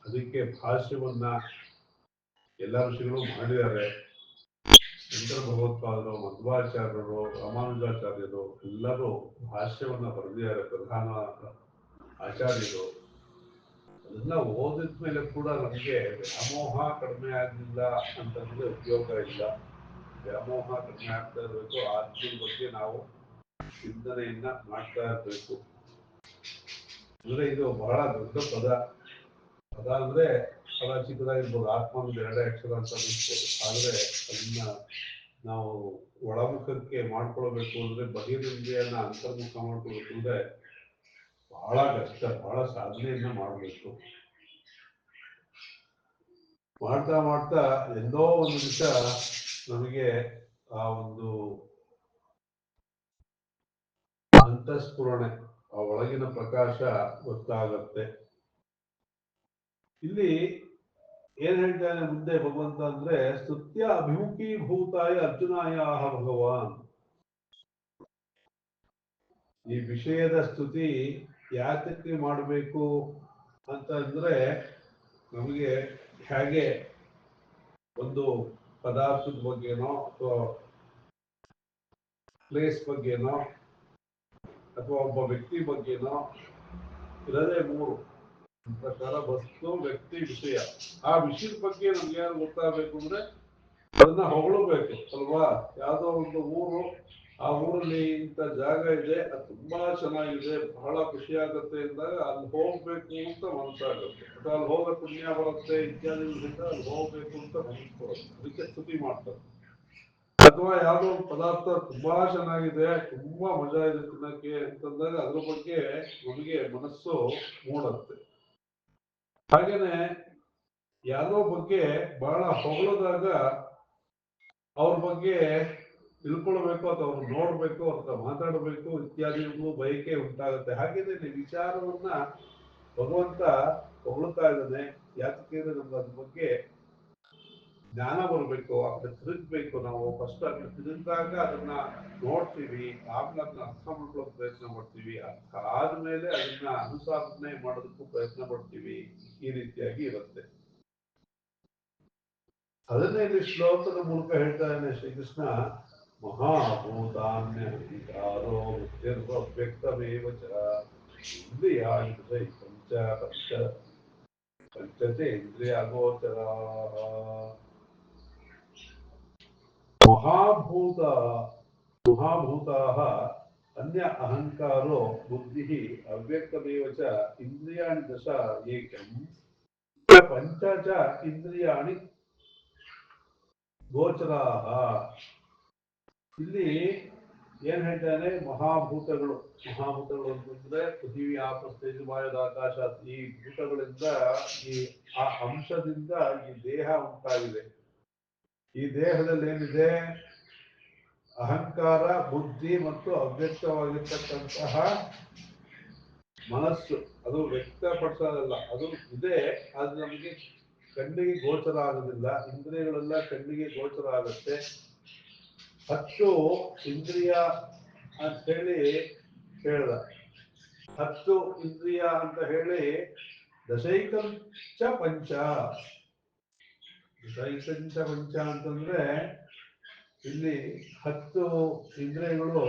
ಅದಕ್ಕೆ ಭಾಷ್ಯವನ್ನ ಎಲ್ಲ ಋಷಿಗಳು ಮಾಡಿದ್ದಾರೆ. ಶಂಕರ ಭಗವತ್ಪಾದರು, ಮಧ್ವಾಚಾರ್ಯರು, ರಾಮಾನುಜಾಚಾರ್ಯರು ಎಲ್ಲರೂ ಭಾಷ್ಯವನ್ನ ಬರೆದಿದ್ದಾರೆ, ಪ್ರಧಾನ ಆಚಾರ್ಯರು. ಅದನ್ನ ಓದಿದ ಮೇಲೆ ಕೂಡ ನಮಗೆ ವ್ಯಾಮೋಹ ಕಡಿಮೆ ಆಗಲಿಲ್ಲ ಅಂತಂದ್ರೆ ಉಪಯೋಗ ಇಲ್ಲ. ವ್ಯಾಮೋಹ ಕಡಿಮೆ ಆಗ್ತಾ ಇರಬೇಕು. ಆತ್ಮದ ಬಗ್ಗೆ ನಾವು ಚಿಂತನೆಯನ್ನ ಮಾಡ್ತಾ ಇರಬೇಕು. ಅಂದ್ರೆ ಇದು ಬಹಳ ದೊಡ್ಡ ಪದ. ಪದ ಅಂದ್ರೆ ಪದ ಚಿಕ್ಕದಾಗಿರ್ಬೋದು, ಆತ್ಮದ ಎರಡೇ ಅಕ್ಷರ ಅಂತ ಅನಿಸ್ಬೋದು. ಆದ್ರೆ ಅದನ್ನ ನಾವು ಒಳಮುಖಕ್ಕೆ ಮಾಡ್ಕೊಳ್ಬೇಕು ಅಂದ್ರೆ, ಬಹಿರಿಂದ್ರಿಯನ ಅಂತರ್ಮುಖ ಮಾಡ್ಕೊಳ್ಬೇಕು ಅಂದ್ರೆ ಬಹಳ ಕಷ್ಟ, ಬಹಳ ಸಾಧನೆಯನ್ನ ಮಾಡಬೇಕು. ಮಾಡ್ತಾ ಮಾಡ್ತಾ ಎಂದೋ ಒಂದು ದಿವಸ ನಮಗೆ ಆ ಒಂದು ಅಂತಃಸ್ಫುರಣೆ, ಆ ಒಳಗಿನ ಪ್ರಕಾಶ ಗೊತ್ತಾಗತ್ತೆ. ಇಲ್ಲಿ ಏನ್ ಹೇಳ್ತಾನೆ ಮುಂದೆ ಭಗವಂತ ಅಂದ್ರೆ, ಸ್ತುತ್ಯ ಅಭಿಮುಖೀಭೂತಾಯ ಅರ್ಜುನಾಯ ಭಗವಾನ್. ಈ ವಿಷಯದ ಸ್ತುತಿ ಯಾತಕ್ಕೆ ಮಾಡಬೇಕು ಅಂತಂದ್ರೆ, ನಮಗೆ ಹೇಗೆ ಒಂದು ಪದಾರ್ಥದ ಬಗ್ಗೆನೋ ಅಥವಾ ಪ್ಲೇಸ್ ಬಗ್ಗೆನೋ ಅಥವಾ ಒಬ್ಬ ವ್ಯಕ್ತಿ ಬಗ್ಗೆನೋ ಇರದೇ ಮೂರು ಪ್ರಕಾರ: ವಸ್ತು, ವ್ಯಕ್ತಿ, ವಿಷಯ. ಆ ವಿಷಯದ ಬಗ್ಗೆ ನಮ್ಗೆ ಯಾರು ಗೊತ್ತಾಗಬೇಕು ಅಂದ್ರೆ ಅದನ್ನ ಹೊಗಳಬೇಕು ಅಲ್ವಾ? ಯಾವ್ದೋ ಒಂದು ಊರು, ಆ ಊರಲ್ಲಿ ಇಂಥ ಜಾಗ ಇದೆ, ಅದು ತುಂಬಾ ಚೆನ್ನಾಗಿದೆ, ಬಹಳ ಖುಷಿ ಆಗುತ್ತೆ ಅಂದಾಗ ಅಲ್ಲಿ ಹೋಗ್ಬೇಕು ಅಂತ ಮನಸ್ಸಾಗುತ್ತೆ, ಅಥವಾ ಅಲ್ಲಿ ಹೋಗೋ ಪುಣ್ಯ ಬರುತ್ತೆ ಇತ್ಯಾದಿಗಳಿಂದ ಅಲ್ಲಿ ಹೋಗ್ಬೇಕು ಅಂತ ಮನಸ್ಸು ಬರುತ್ತೆ. ಅದಕ್ಕೆ ಸ್ತುತಿ ಮಾಡ್ತಾರೆ. ಅಥವಾ ಯಾವುದೋ ಒಂದು ಪದಾರ್ಥ ತುಂಬಾ ಚೆನ್ನಾಗಿದೆ, ತುಂಬಾ ಮಜಾ ಇದೆ ತಿನ್ನಕ್ಕೆ ಅಂತಂದಾಗ ಅದ್ರ ಬಗ್ಗೆ ನಮಗೆ ಮನಸ್ಸು ಮೂಡುತ್ತೆ. ಹಾಗೇನೆ ಯಾರೋ ಬಗ್ಗೆ ಬಹಳ ಹೊಗಳದಾಗ ಅವ್ರ ಬಗ್ಗೆ ತಿಳ್ಕೊಳ್ಬೇಕು ಅಥವಾ ಅವ್ರು ನೋಡ್ಬೇಕು ಅಥವಾ ಮಾತಾಡಬೇಕು ಇತ್ಯಾದಿಗಳು ಬಯಕೆ ಉಂಟಾಗುತ್ತೆ. ಹಾಗೇನೆ ವಿಚಾರವನ್ನ ಭಗವಂತ ಹೊಗಳ್ತಾ ಇದ್ದಾನೆ. ಯಾಕೆ ನಮ್ಗೆ ಅದ್ರ ಬಗ್ಗೆ ಜ್ಞಾನ ಬರಬೇಕು, ಅದನ್ನ ತಿರುಗ್ಬೇಕು. ನಾವು ಫಸ್ಟ್ ಅದನ್ನ ತಿರುಗಿದಾಗ ಅದನ್ನ ನೋಡ್ತೀವಿ, ಆಮೇಲೆ ಅದನ್ನ ಅರ್ಥ ಮಾಡ್ಕೊಳ್ಳೋಕೆ ಪ್ರಯತ್ನ ಮಾಡ್ತೀವಿ, ಅರ್ಥ ಆದ್ಮೇಲೆ ಅದನ್ನ ಅನುಸಾರಣೆ ಮಾಡೋದಕ್ಕೂ ಪ್ರಯತ್ನ ಪಡ್ತೀವಿ. ಈ ರೀತಿಯಾಗಿ ಇರುತ್ತೆ. ಅದನ್ನೇ ಇಲ್ಲಿ ಶ್ಲೋಕದ ಮೂಲಕ ಹೇಳ್ತಾ ಇದ್ದಾನೆ ಶ್ರೀಕೃಷ್ಣ. ಮಹಾಭೂತಾನ್ಯಹಂಕಾರೋ ಬುದ್ಧಿರ್ವ್ಯಕ್ತಮೇವ ಚ ಇಂದ್ರಿಯಾಣಿ ಪಂಚ ಪಂಚತೆ ಇಂದ್ರಿಯಾಗೋಚರಾಃ. ಮಹಾಭೂತಾಃ ಅನ್ಯ ಅಹಂಕಾರೋ ಬುದ್ಧಿಃ ಅವ್ಯಕ್ತಮೇವ ಚ ಇಂದ್ರಿಯಾಣಿ ದಶ ಏಕಂ ಪಂಚ ಚ ಇಂದ್ರಿಯಾಣಿ ಗೋಚರಾಹ. ಇಲ್ಲಿ ಏನ್ ಹೇಳ್ತಾನೆ, ಮಹಾಭೂತಗಳು. ಮಹಾಭೂತಗಳು ಅಂತಂದ್ರೆ ಪೃಥ್ವಿ, ಆಪ, ತೇಜು, ವಾಯು, ಆಕಾಶ. ಈ ಭೂತಗಳಿಂದ, ಈ ಆ ಅಂಶದಿಂದ ಈ ದೇಹ ಉಂಟಾಗಿದೆ. ಈ ದೇಹದಲ್ಲಿ ಏನಿದೆ, ಅಹಂಕಾರ, ಬುದ್ಧಿ ಮತ್ತು ಅವ್ಯಕ್ತವಾಗಿರ್ತಕ್ಕಂತಹ ಮನಸ್ಸು. ಅದು ವ್ಯಕ್ತಪಡಿಸೋದಲ್ಲ, ಅದು ಇದೆ, ಅದು ನಮಗೆ ಕಣ್ಣಿಗೆ ಗೋಚರ ಆಗೋದಿಲ್ಲ. ಇಂದ್ರಿಯಗಳೆಲ್ಲ ಕಣ್ಣಿಗೆ ಗೋಚರ ಆಗುತ್ತೆ. 10 ಇಂದ್ರಿಯ ಅಂತ ಹೇಳಿ ಹೇಳ್ದ. 10 ಇಂದ್ರಿಯ ಅಂತ ಹೇಳಿ ದಶೈಕಂಚ ಪಂಚ. ದಶೈಕಂಚ ಪಂಚ ಅಂತಂದ್ರೆ ಇಲ್ಲಿ 10 ಇಂದ್ರಿಯಗಳು,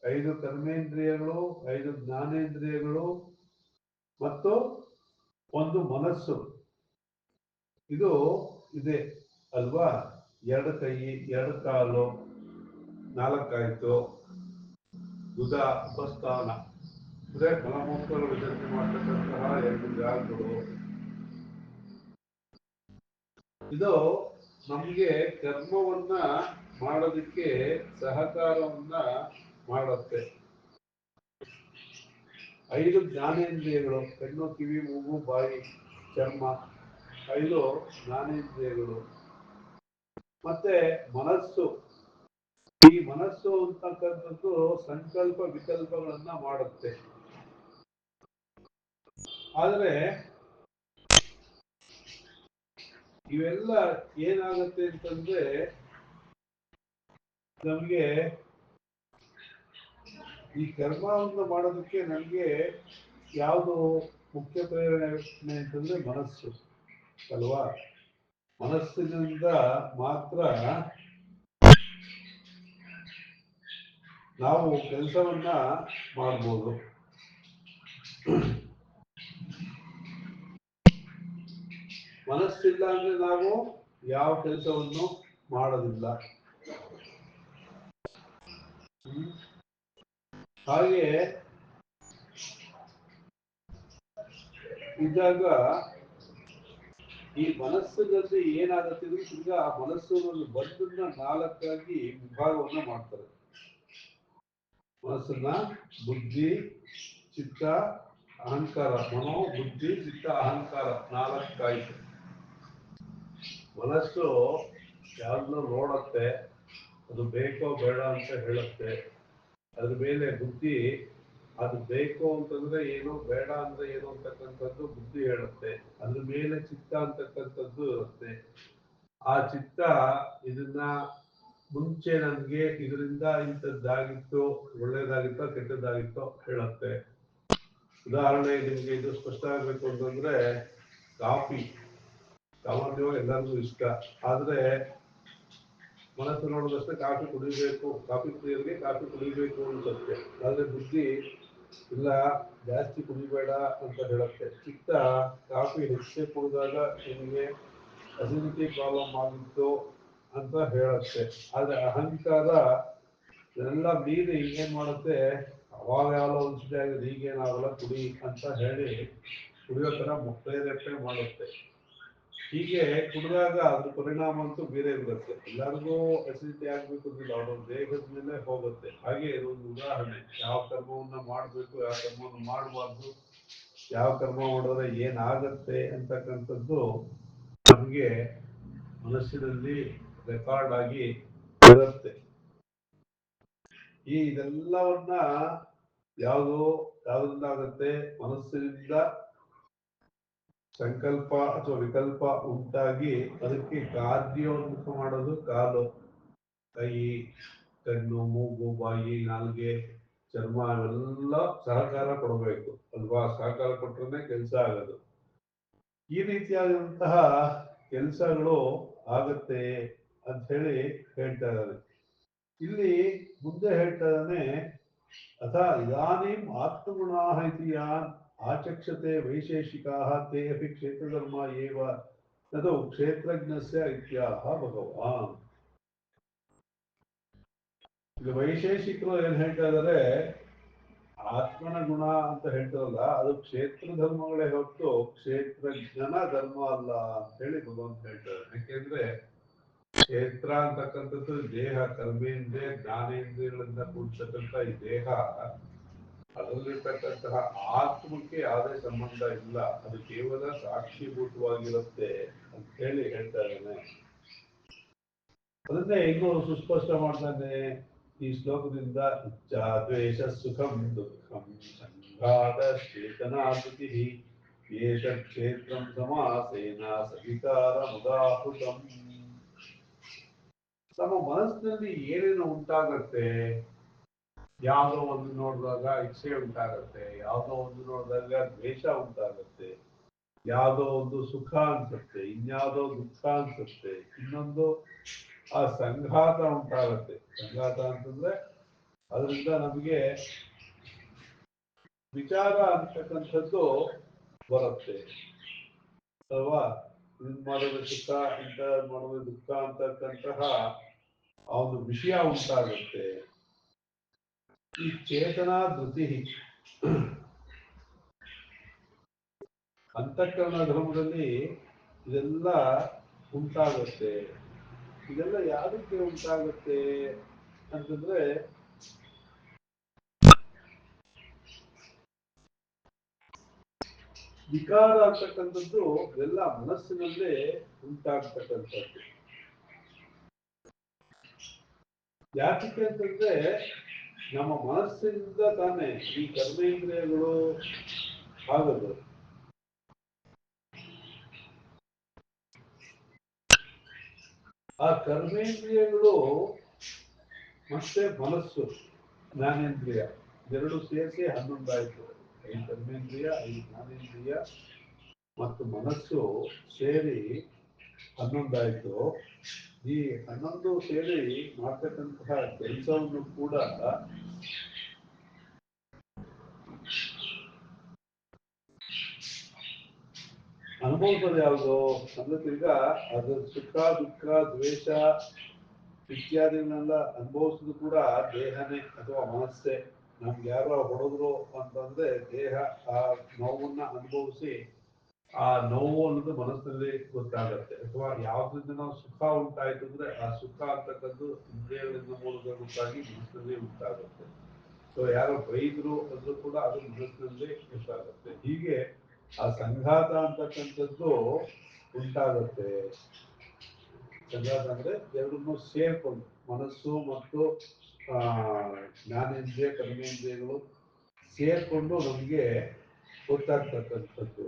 5 ಕರ್ಮೇಂದ್ರಿಯಗಳು, 5 ಜ್ಞಾನೇಂದ್ರಿಯಗಳು ಮತ್ತು 1 ಮನಸ್ಸು. ಇದು ಇದೆ ಅಲ್ವಾ. 2 ಕೈ, 2 ಕಾಲು, 4 ಆಯ್ತು. ಬುಧ ಉಪಸ್ಥಾನ ಅಂದ್ರೆ ಮಲಮೂತ್ರಗಳು ವಿಸರ್ಜನೆ ಮಾಡ್ತಕ್ಕಂತಹ 2 ಜಾಗಗಳು. ಇದು ನಮಗೆ ಕರ್ಮವನ್ನ ಮಾಡೋದಕ್ಕೆ ಸಹಕಾರವನ್ನ ಮಾಡುತ್ತೆ. 5 ಜ್ಞಾನೇಂದ್ರಿಯಗಳು, ಕಣ್ಣು, ಕಿವಿ, ಮೂಗು, ಬಾಯಿ, ಚರ್ಮ, 5 ಜ್ಞಾನೇಂದ್ರಿಯಗಳು. ಮತ್ತೆ ಮನಸ್ಸು. ಈ ಮನಸ್ಸು ಅಂತಕ್ಕಂಥದ್ದು ಸಂಕಲ್ಪ ವಿಕಲ್ಪಗಳನ್ನ ಮಾಡುತ್ತೆ. ಆದ್ರೆ ಇವೆಲ್ಲ ಏನಾಗುತ್ತೆ ಅಂತಂದ್ರೆ, ನಮ್ಗೆ ಈ ಕರ್ಮವನ್ನು ಮಾಡೋದಕ್ಕೆ ನಮ್ಗೆ ಯಾವುದು ಮುಖ್ಯ ಪ್ರೇರಣೆ ಅಂತಂದ್ರೆ ಮನಸ್ಸು ಅಲ್ವಾ. ಮನಸ್ಸಿನಿಂದ ಮಾತ್ರ ನಾವು ಕೆಲಸವನ್ನ ಮಾಡ್ಬೋದು. ಮನಸ್ಸಿಲ್ಲ ಅಂದ್ರೆ ನಾವು ಯಾವ ಕೆಲಸವನ್ನು ಮಾಡೋದಿಲ್ಲ. ಹಾಗೆ ಇದ್ದಾಗ ಈ ಮನಸ್ಸಿನಲ್ಲಿ ಏನಾಗುತ್ತೆ ಅಂದ್ರೆ, ಈಗ ಮನಸ್ಸು ಬಂದನ್ನ 4 ವಿಭಾಗವನ್ನ ಮಾಡ್ತಾರೆ. ಮನಸ್ಸನ್ನ ಬುದ್ಧಿ, ಚಿತ್ತ, ಅಹಂಕಾರ. ಮನೋ, ಬುದ್ಧಿ, ಚಿತ್ತ, ಅಹಂಕಾರ 4 ಆಯ್ತು. ಮನಸ್ಸು ಯಾವ್ದನ್ನ ನೋಡತ್ತೆ, ಅದು ಬೇಕೋ ಬೇಡ ಅಂತ ಹೇಳುತ್ತೆ. ಅದ್ರ ಮೇಲೆ ಬುದ್ಧಿ, ಅದು ಬೇಕು ಅಂತಂದ್ರೆ ಏನು, ಬೇಡ ಅಂದ್ರೆ ಏನು ಅಂತಕ್ಕಂಥದ್ದು ಬುದ್ಧಿ ಹೇಳುತ್ತೆ. ಅದ್ರ ಮೇಲೆ ಚಿತ್ತ ಅಂತಕ್ಕಂಥದ್ದು ಇರುತ್ತೆ. ಆ ಚಿತ್ತ ಇದನ್ನ ಮುಂಚೆ ನನ್ಗೆ ಇದರಿಂದ ಇಂಥದ್ದಾಗಿತ್ತು, ಒಳ್ಳೇದಾಗಿತ್ತೋ ಕೆಟ್ಟದ್ದಾಗಿತ್ತೋ ಹೇಳುತ್ತೆ. ಉದಾಹರಣೆ ನಿಮ್ಗೆ ಇದು ಸ್ಪಷ್ಟ ಆಗ್ಬೇಕು ಅಂತಂದ್ರೆ, ಕಾಫಿ ಸಾಮಾನ್ಯವಾಗಿ ಎಲ್ಲರಿಗೂ ಇಷ್ಟ. ಆದ್ರೆ ಮನಸ್ಸು ನೋಡಿದಷ್ಟೇ ಕಾಫಿ ಕುಡಿಬೇಕು, ಕಾಫಿ ಪ್ರಿಯರಿಗೆ ಕಾಫಿ ಕುಡಿಬೇಕು ಅನ್ಸುತ್ತೆ. ಆದ್ರೆ ಬುದ್ಧಿ ಇಲ್ಲ, ಜಾಸ್ತಿ ಕುಡಿಬೇಡ ಅಂತ ಹೇಳುತ್ತೆ. ಚಿತ್ತ ಕಾಫಿ ಹೆಚ್ಚೆ ಕುಡಿದಾಗ ನಿಮಗೆ ಅಸಿಡಿಟಿ ಪ್ರಾಬ್ಲಮ್ ಆಗಿತ್ತು ಅಂತ ಹೇಳುತ್ತೆ. ಆದ್ರೆ ಅಹಂಕಾರ ಇದೆಲ್ಲ ಮೀರಿ ಏನ್ ಮಾಡುತ್ತೆ, ಅವಾಗ ಯಾವೋ ಒಂದ್ಸತಿ ಆಗಿದೆ, ಈಗೇನಾಗಲ್ಲ ಕುಡಿ ಅಂತ ಹೇಳಿ ಕುಡಿಯೋ ತರ ಪ್ರೇರೇಪಣೆ ಮಾಡುತ್ತೆ. ಹೀಗೆ ಕುಡಿದಾಗ ಅದ್ರ ಪರಿಣಾಮ ಅಂತೂ ಬೇರೆ ಇರುತ್ತೆ. ಎಲ್ಲರಿಗೂ ಅಸಿಡಿಟಿ ಆಗ್ಬೇಕು ಅಂತಿಲ್ಲ, ಅವ್ರ ದೇಹದ ಮೇಲೆ ಹೋಗುತ್ತೆ. ಹಾಗೆ ಒಂದು ಉದಾಹರಣೆ, ಯಾವ ಕರ್ಮವನ್ನ ಮಾಡಬೇಕು, ಯಾವ ಕರ್ಮವನ್ನು ಮಾಡಬಾರ್ದು, ಯಾವ ಕರ್ಮ ಮಾಡಿದ್ರೆ ಏನಾಗತ್ತೆ ಅಂತಕ್ಕಂಥದ್ದು ನಮಗೆ ಮನಸ್ಸಿನಲ್ಲಿ ರೆಕಾರ್ಡ್ ಆಗಿ ಇರುತ್ತೆ. ಇದೆಲ್ಲವನ್ನ ಯಾವ್ದ್ರಿಂದ ಆಗುತ್ತೆ, ಮನಸ್ಸಿನಿಂದ ಸಂಕಲ್ಪ ಅಥವಾ ವಿಕಲ್ಪ ಉಂಟಾಗಿ ಅದಕ್ಕೆ ಕಾರ್ಯೋನ್ಮುಖ ಮಾಡೋದು ಕಾಲು, ಕೈ, ಕಣ್ಣು, ಮೂಗು, ಬಾಯಿ, ನಾಲ್ಗೆ, ಚರ್ಮ ಇವೆಲ್ಲ ಸಹಕಾರ ಕೊಡಬೇಕು ಅಲ್ವಾ. ಸಹಕಾರ ಕೊಟ್ರೆ ಕೆಲಸ ಆಗೋದು. ಈ ರೀತಿಯಾದಂತಹ ಕೆಲಸಗಳು ಆಗತ್ತೆ ಅಂತ ಹೇಳಿ ಹೇಳ್ತಾ ಇದ್ದಾರೆ. ಇಲ್ಲಿ ಮುಂದೆ ಹೇಳ್ತಾ ಇದ್ದಾನೆ, ಅಥ ಇದಾನೀಂ ಆತ್ಮಗುಣಾಃ ಇತಿ ಯಾನ್ ಆಚಕ್ಷತೆ ವೈಶೇಷಿಕಾಃ ತೇ ಅಪಿ ಕ್ಷೇತ್ರಧರ್ಮ ಏವ ತದು ಕ್ಷೇತ್ರಜ್ಞಸ್ಯ ಇತ್ಯಾಹ ಭಗವಾನ್. ಈಗ ವೈಶೇಷಿಕರು ಏನ್ ಹೇಳ್ತಾ ಇದ್ದಾರೆ, ಆತ್ಮನ ಗುಣ ಅಂತ ಹೇಳ್ತಾರಲ್ಲ, ಅದು ಕ್ಷೇತ್ರ ಧರ್ಮಗಳೇ ಹೊರತು ಕ್ಷೇತ್ರಜ್ಞನ ಧರ್ಮ ಅಲ್ಲ ಅಂತ ಹೇಳಿ ಭಗವಂತ ಹೇಳ್ತಾರೆ. ಯಾಕೆಂದ್ರೆ ಕ್ಷೇತ್ರ ಅಂತಕ್ಕಂಥದ್ದು ದೇಹ, ಕರ್ಮೇಂದ್ರಿಯ ಜ್ಞಾನೇಂದ್ರಿಯಗಳಿಂದ ಕೂಡ್ತಕ್ಕಂಥ ಈ ದೇಹ, ಅದರಲ್ಲಿರ್ತಕ್ಕಂತಹ ಆತ್ಮಕ್ಕೆ ಯಾವುದೇ ಸಂಬಂಧ ಇಲ್ಲ, ಅದು ಕೇವಲ ಸಾಕ್ಷಿಭೂತವಾಗಿರುತ್ತೆ ಅಂತ ಹೇಳಿ ಹೇಳ್ತಾ ಇದ್ದಾನೆ. ಅದನ್ನೇ ಇನ್ನೂ ಸುಸ್ಪಷ್ಟ ಮಾಡ್ತಾನೆ ಈ ಶ್ಲೋಕದಿಂದ. ದ್ವೇಷ ಸುಖಂ ದುಃಖಂ ಸಂಘಾತ ಚೇತನಾಕೃತಿ ಏತಕ್ಷೇತ್ರಂ ಸಮಾಸೇನ ಸವಿಕಾರ ಮುದಾಹೃತಂ. ನಮ್ಮ ಮನಸ್ಸಿನಲ್ಲಿ ಏನೇನು ಉಂಟಾಗತ್ತೆ, ಯಾವುದೋ ಒಂದು ನೋಡಿದಾಗ ಇಚ್ಛೆ ಉಂಟಾಗತ್ತೆ, ಯಾವುದೋ ಒಂದು ನೋಡಿದಾಗ ದ್ವೇಷ ಉಂಟಾಗತ್ತೆ, ಯಾವುದೋ ಒಂದು ಸುಖ ಅನ್ಸುತ್ತೆ, ಇನ್ಯಾವುದೋ ದುಃಖ ಅನ್ಸುತ್ತೆ, ಇನ್ನೊಂದು ಆ ಸಂಘಾತ ಉಂಟಾಗತ್ತೆ. ಸಂಘಾತ ಅಂತಂದ್ರೆ ಅದರಿಂದ ನಮಗೆ ವಿಚಾರ ಅಂತಕ್ಕಂಥದ್ದು ಬರುತ್ತೆ ಅಲ್ವಾ. ಇದ್ ಮಾಡಿದ್ರೆ ಸುಖ, ಇಂಥ ಮಾಡಿದ್ರೆ ದುಃಖ ಅಂತಕ್ಕಂತಹ ಆ ಒಂದು ವಿಷಯ ಉಂಟಾಗುತ್ತೆ. ಈ ಚೇತನಾ ಧೃತಿ ಅಂತಃಕರಣ ಧರ್ಮದಲ್ಲಿ ಇದೆಲ್ಲ ಉಂಟಾಗುತ್ತೆ. ಇದೆಲ್ಲ ಯಾವುದಕ್ಕೆ ಉಂಟಾಗುತ್ತೆ ಅಂತಂದ್ರೆ ವಿಕಾರ ಅಂತಕ್ಕಂಥದ್ದು ಎಲ್ಲ ಮನಸ್ಸಿನಲ್ಲೇ ಉಂಟಾಗ್ತಕ್ಕಂಥದ್ದು. ಯಾಕೆ ಅಂತಂದ್ರೆ ನಮ್ಮ ಮನಸ್ಸಿನಿಂದ ತಾನೇ ಈ ಕರ್ಮೇಂದ್ರಿಯಗಳು ಆಗೋದು. ಆ ಕರ್ಮೇಂದ್ರಿಯಗಳು ಮತ್ತೆ ಮನಸ್ಸು, ಜ್ಞಾನೇಂದ್ರಿಯ ಎರಡು ಸೇರಿಸಿ 11 ಆಯ್ತು. 5 ಕರ್ಮೇಂದ್ರಿಯ, 5 ಜ್ಞಾನೇಂದ್ರಿಯ ಮತ್ತು ಮನಸ್ಸು ಸೇರಿ 11 ಆಯ್ತು. ಈ 11 ಸೇರಿ ಮಾಡ್ತಕ್ಕಂತಹ ಕೆಲಸವನ್ನು ಕೂಡ ಅನುಭವಿಸೋದು ಯಾವುದು ಅಂದ್ರೆ ಈಗ ಅದು ಸುಖ ದುಃಖ ದ್ವೇಷ ಇತ್ಯಾದಿಗಳನ್ನೆಲ್ಲ ಅನುಭವಿಸೋದು ಕೂಡ ದೇಹನೇ ಅಥವಾ ಮನಸ್ಸೇ. ನಮ್ಗೆ ಯಾರೋ ಹೊಡೆದ್ರು ಅಂತಂದ್ರೆ ದೇಹ ಆ ನೋವನ್ನ ಅನುಭವಿಸಿ ಆ ನೋವು ಅನ್ನೋದು ಮನಸ್ಸಿನಲ್ಲಿ ಗೊತ್ತಾಗುತ್ತೆ. ಅಥವಾ ಯಾವ್ದ್ರಿಂದ ನಾವು ಸುಖ ಉಂಟಾಯ್ತು ಅಂದ್ರೆ ಆ ಸುಖ ಅಂತಕ್ಕದ್ದು ಇಂದ್ರಿಯಗಳಿಂದ ಮೂಲಕ ಗೊತ್ತಾಗಿ ಮನಸ್ಸಿನಲ್ಲಿ ಉಂಟಾಗುತ್ತೆ. ಸೊ ಯಾರೋ ಬೈದ್ರು ಅಂದ್ರೂ ಕೂಡ ಅದು ಮನಸ್ಸಿನಲ್ಲಿ ಗೊತ್ತಾಗುತ್ತೆ. ಹೀಗೆ ಆ ಸಂಘಾತ ಅಂತಕ್ಕಂಥದ್ದು ಉಂಟಾಗುತ್ತೆ. ಸಂಘಾತ ಅಂದ್ರೆ ಎರಡನ್ನೂ ಸೇರ್ಕೊಂಡು ಮನಸ್ಸು ಮತ್ತು ಜ್ಞಾನೇಂದ್ರಿಯ ಕರ್ಮೇಂದ್ರಿಯಗಳು ಸೇರ್ಕೊಂಡು ನಮಗೆ ಗೊತ್ತಾಗ್ತಕ್ಕಂಥದ್ದು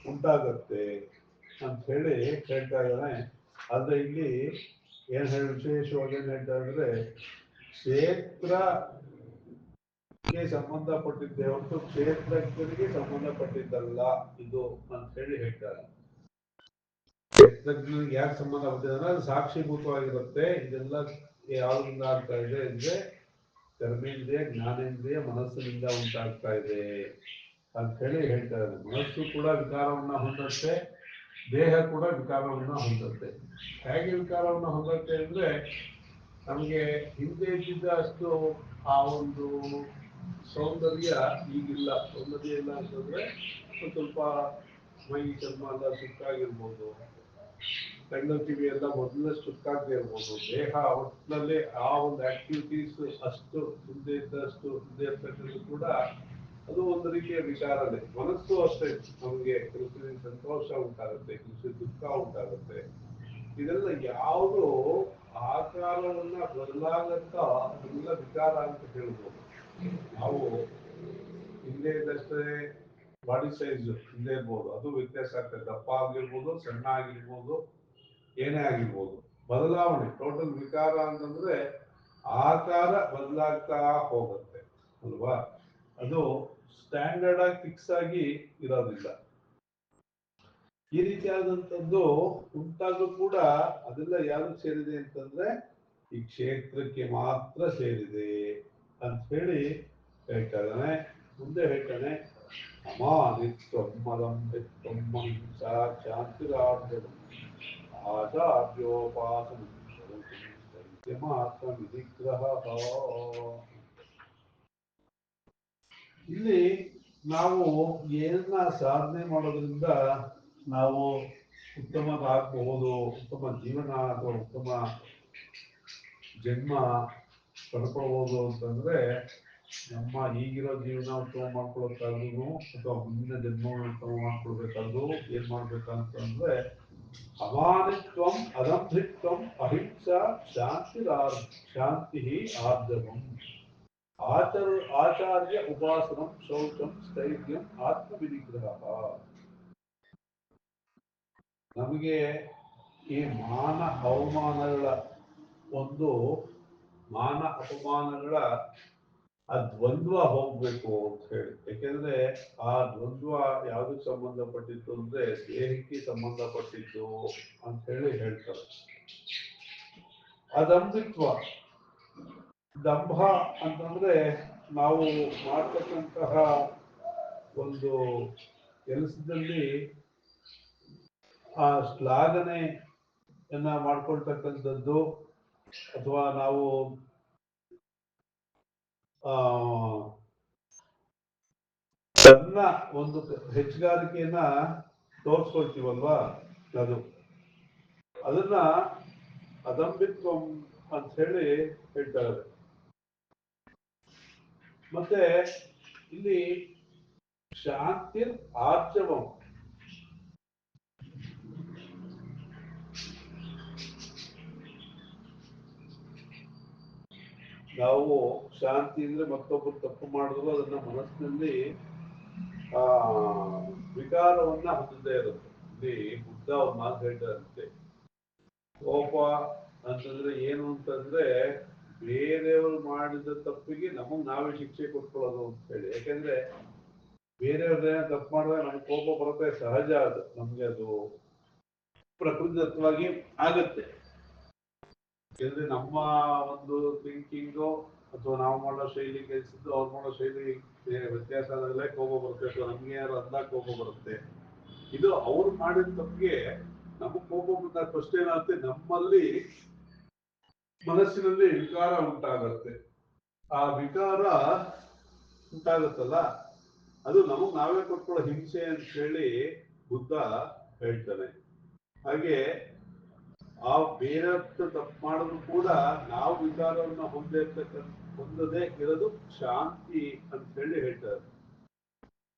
ಉಂಟಾಗತ್ತೆ ಅಂತ ಹೇಳಿ ಹೇಳ್ತಾ ಇದ್ದಾನೆ. ಆದ್ರೆ ಇಲ್ಲಿ ಏನ್ ಹೇಳಿ ವಿಶೇಷವಾಗಿ ಏನ್ ಹೇಳ್ತಾ ಇದ್ರೆ ಕ್ಷೇತ್ರಕ್ಕೆ ಸಂಬಂಧಪಟ್ಟಿದ್ದೆ ಹೊರತು ಕ್ಷೇತ್ರಜ್ಞರಿಗೆ ಸಂಬಂಧಪಟ್ಟಿದ್ದಲ್ಲ ಇದು ಅಂತ ಹೇಳಿ ಹೇಳ್ತಾರೆ. ಕ್ಷೇತ್ರಜ್ಞರಿಗೆ ಯಾಕೆ ಸಂಬಂಧಪಟ್ಟಿದೆ ಅಂದ್ರೆ ಅದು ಸಾಕ್ಷಿಭೂತವಾಗಿರುತ್ತೆ. ಇದೆಲ್ಲ ಯಾವ್ದ್ರಿಂದ ಆಗ್ತಾ ಇದೆ ಅಂದ್ರೆ ಕರ್ಮೇಂದ್ರಿಯ ಜ್ಞಾನೇಂದ್ರಿಯ ಮನಸ್ಸಿನಿಂದ ಉಂಟಾಗ್ತಾ ಇದೆ ಅಂತ ಹೇಳಿ ಹೇಳ್ತಾ ಇದ್ದಾರೆ. ಮನಸ್ಸು ಕೂಡ ವಿಕಾರವನ್ನ ಹೊಂದುತ್ತೆ, ದೇಹ ಕೂಡ ವಿಕಾರವನ್ನ ಹೊಂದುತ್ತೆ. ಹೇಗೆ ವಿಕಾರವನ್ನ ಹೊಂದುತ್ತೆ ಅಂದ್ರೆ ನಮಗೆ ಹಿಂದೆ ಇದ್ದಿದ್ದ ಅಷ್ಟು ಆ ಒಂದು ಸೌಂದರ್ಯ ಈಗಿಲ್ಲ. ಸೌಂದರ್ಯ ಇಲ್ಲ ಅಂತಂದ್ರೆ ಸ್ವಲ್ಪ ಮೈ ಚರ್ಮ ಎಲ್ಲ ಸುಕ್ಕಾಗಿರ್ಬೋದು, ಕಣ್ಣು ಕಿವಿ ಎಲ್ಲ ಮೊದಲೇ ಸುಕ್ಕಾಗದೆ ಇರ್ಬೋದು. ದೇಹ ಒಟ್ಟಿನಲ್ಲಿ ಆ ಒಂದು ಆಕ್ಟಿವಿಟೀಸ್ ಅಷ್ಟು ಹಿಂದೆ ಇದ್ದಷ್ಟು ಹಿಂದೆ ಇರ್ತಕ್ಕಂಥದ್ದು ಕೂಡ ಅದು ಒಂದು ರೀತಿಯ ವಿಚಾರನೆ. ಮನಸ್ಸು ಅಷ್ಟೇ, ನಮಗೆ ಕೆಲಸ ಸಂತೋಷ ಉಂಟಾಗುತ್ತೆ, ಕೆಲಸ ದುಃಖ ಉಂಟಾಗುತ್ತೆ. ಇದೆಲ್ಲ ಯಾವುದು ಆಕಾರವನ್ನ ಬದಲಾಗತ್ತ ಅದೆಲ್ಲ ವಿಚಾರ ಅಂತ ಹೇಳ್ಬೋದು. ನಾವು ಹಿಂದೆ ಇದ್ದಷ್ಟೇ ಬಾಡಿ ಸೈಜ್ ಹಿಂದೆ ಇರ್ಬೋದು, ಅದು ವ್ಯತ್ಯಾಸ ಆಗ್ತದೆ. ದಪ್ಪ ಆಗಿರ್ಬೋದು, ಸಣ್ಣ ಆಗಿರ್ಬೋದು, ಏನೇ ಆಗಿರ್ಬೋದು, ಬದಲಾವಣೆ ಟೋಟಲ್ ವಿಕಾರ ಅಂತಂದ್ರೆ ಆಕಾರ ಬದಲಾಗ್ತಾ ಹೋಗುತ್ತೆ ಅಲ್ವಾ. ಅದು ಸ್ಟ್ಯಾಂಡರ್ಡ್ ಆಗಿ ಫಿಕ್ಸ್ ಆಗಿ ಇರೋದಿಲ್ಲ. ಈ ರೀತಿಯಾದಂಥದ್ದು ಉಂಟಾದ್ರೂ ಕೂಡ ಅದೆಲ್ಲ ಯಾರು ಸೇರಿದೆ ಅಂತಂದ್ರೆ ಈ ಕ್ಷೇತ್ರಕ್ಕೆ ಮಾತ್ರ ಸೇರಿದೆ ಅಂತ ಹೇಳಿ ಹೇಳ್ತಾ ಇದ್ದಾನೆ. ಮುಂದೆ ಹೇಳ್ತಾನೆ ಅಮಾನಿತ್ವಂ ಮದಂಭಿತ್ವಂ ಅಹಿಂಸಾ ಶಾಂತಿರಾರ್ಜವಂ ಆಚಾರ್ಯೋಪಾಸನಂ ಚೈತ್ಯಮಾತ್ಮ ವಿಧಿಗ್ರಹ. ಇಲ್ಲಿ ನಾವು ಏನನ್ನ ಸಾಧನೆ ಮಾಡೋದ್ರಿಂದ ನಾವು ಉತ್ತಮವಾಗಬಹುದು, ಉತ್ತಮ ಜೀವನ ಅಥವಾ ಉತ್ತಮ ಜನ್ಮ ಪಡ್ಕೋಬಹುದು ಅಂತಂದ್ರೆ ನಮ್ಮ ಈಗಿರೋ ಜೀವನ ಉತ್ತಮ ಮಾಡ್ಕೊಳಕ್ಕಾದ್ರೂ ಅಥವಾ ಮುಂದಿನ ಜನ್ಮವನ್ನು ಉತ್ತಮ ಮಾಡ್ಕೊಳ್ಬೇಕಾದ್ರೂ ಏನ್ ಮಾಡ್ಬೇಕಂತಂದ್ರೆ ಅಮಾನಿತ್ವಂ ಅದಂಭಿತ್ವಂ ಅಹಿಂಸಾ ಶಾಂತಿ ಆರ್ಜವಂ ಆಚಾರ್ಯ ಉಪಾಸನಂ ಶೌಚಂ ಸ್ಥೈರ್ಯಂ ಆತ್ಮವಿನಿಗ್ರಹ. ನಮಗೆ ಈ ಮಾನ ಅವಮಾನಗಳ ಒಂದು ಮಾನ ಅಪಮಾನಗಳ ಆ ದ್ವಂದ್ವ ಹೋಗ್ಬೇಕು ಅಂತ ಹೇಳಿ. ಯಾಕೆಂದ್ರೆ ಆ ದ್ವಂದ್ವ ಯಾವ್ದಕ್ಕೆ ಸಂಬಂಧಪಟ್ಟಿತ್ತು ಅಂದ್ರೆ ದೇಹಕ್ಕೆ ಸಂಬಂಧಪಟ್ಟಿದ್ದು ಅಂತ ಹೇಳಿ ಹೇಳ್ತಾರೆ. ಅದಂಬಿತ್ವ, ದಂಭ ಅಂತಂದ್ರೆ ನಾವು ಮಾಡ್ತಕ್ಕಂತಹ ಒಂದು ಕೆಲಸದಲ್ಲಿ ಆ ಶ್ಲಾಘನೆಯನ್ನ ಮಾಡ್ಕೊಳ್ತಕ್ಕಂಥದ್ದು, ಅಥವಾ ನಾವು ತನ್ನ ಒಂದು ಹೆಚ್ಚುಗಾರಿಕೆಯನ್ನ ತೋರಿಸ್ಕೊಳ್ತೀವಲ್ವಾ, ಅದನ್ನ ಅದಂಬಿತ್ವ ಅಂತ ಹೇಳಿ ಹೇಳ್ತಾರೆ. ಮತ್ತೆ ಇಲ್ಲಿ ಶಾಂತಿ ಆರ್ಜವಂ, ನಾವು ಶಾಂತಿ ಅಂದ್ರೆ ಮತ್ತೊಬ್ಬರು ತಪ್ಪು ಮಾಡಿದ್ರು ಅದನ್ನ ಮನಸ್ಸಿನಲ್ಲಿ ವಿಕಾರವನ್ನ ಹೊಂದದೇ ಇರುತ್ತೆ. ಇಲ್ಲಿ ಬುದ್ಧ ಅವ್ರ ಮಾತು ಹೇಳ್ತಾರಂತೆ, ಕೋಪ ಅಂತಂದ್ರೆ ಏನು ಅಂತಂದ್ರೆ ಬೇರೆಯವರು ಮಾಡಿದ ತಪ್ಪಿಗೆ ನಮಗ್ ನಾವೇ ಶಿಕ್ಷೆ ಕೊಟ್ಕೊಳ್ಳೋದು ಅಂತ ಹೇಳಿ. ಯಾಕೆಂದ್ರೆ ಬೇರೆಯವ್ರನ್ನ ತಪ್ಪು ಮಾಡಿದ್ರೆ ನಮ್ಗೆ ಕೋಪ ಬರುತ್ತೆ, ಸಹಜ. ಅದು ನಮ್ಗೆ ಅದು ಪ್ರಕೃತಿದತ್ತವಾಗಿ ಆಗತ್ತೆ. ಯಾಕಂದ್ರೆ ನಮ್ಮ ಒಂದು ಥಿಂಕಿಂಗು ಅಥವಾ ನಾವು ಮಾಡೋ ಶೈಲಿ ಕೆಲಸದ್ದು ಅವ್ರು ಮಾಡೋ ಶೈಲಿ ವ್ಯತ್ಯಾಸ ಆದಾಗಲೇ ಕೋಪ ಬರುತ್ತೆ, ಅಥವಾ ನಮ್ಗೆ ಯಾರು ಅಂದಾಗ ಕೋಪ ಬರುತ್ತೆ. ಇದು ಅವ್ರು ಮಾಡಿದ ತಪ್ಪಿಗೆ ನಮಗ್ ಕೋಪ ಬಂದಾಗ ಫಸ್ಟ್ ಏನಾಗುತ್ತೆ, ನಮ್ಮಲ್ಲಿ ಮನಸ್ಸಿನಲ್ಲಿ ವಿಕಾರ ಉಂಟಾಗತ್ತೆ. ಆ ವಿಕಾರ ಉಂಟಾಗತ್ತಲ್ಲ, ಅದು ನಮಗ್ ನಾವೇ ಕೊಟ್ಕೊಳ್ಳೋ ಹಿಂಸೆ ಅಂತ ಹೇಳಿ ಬುದ್ಧ ಹೇಳ್ತಾನೆ. ಹಾಗೆ ಆ ಬೇರೆ ತಪ್ಪು ಮಾಡಿದ್ರು ಕೂಡ ನಾವು ವಿಚಾರವನ್ನ ಹೊಂದದೇ ಇರೋದು ಶಾಂತಿ ಅಂತ ಹೇಳಿ ಹೇಳ್ತಾರೆ.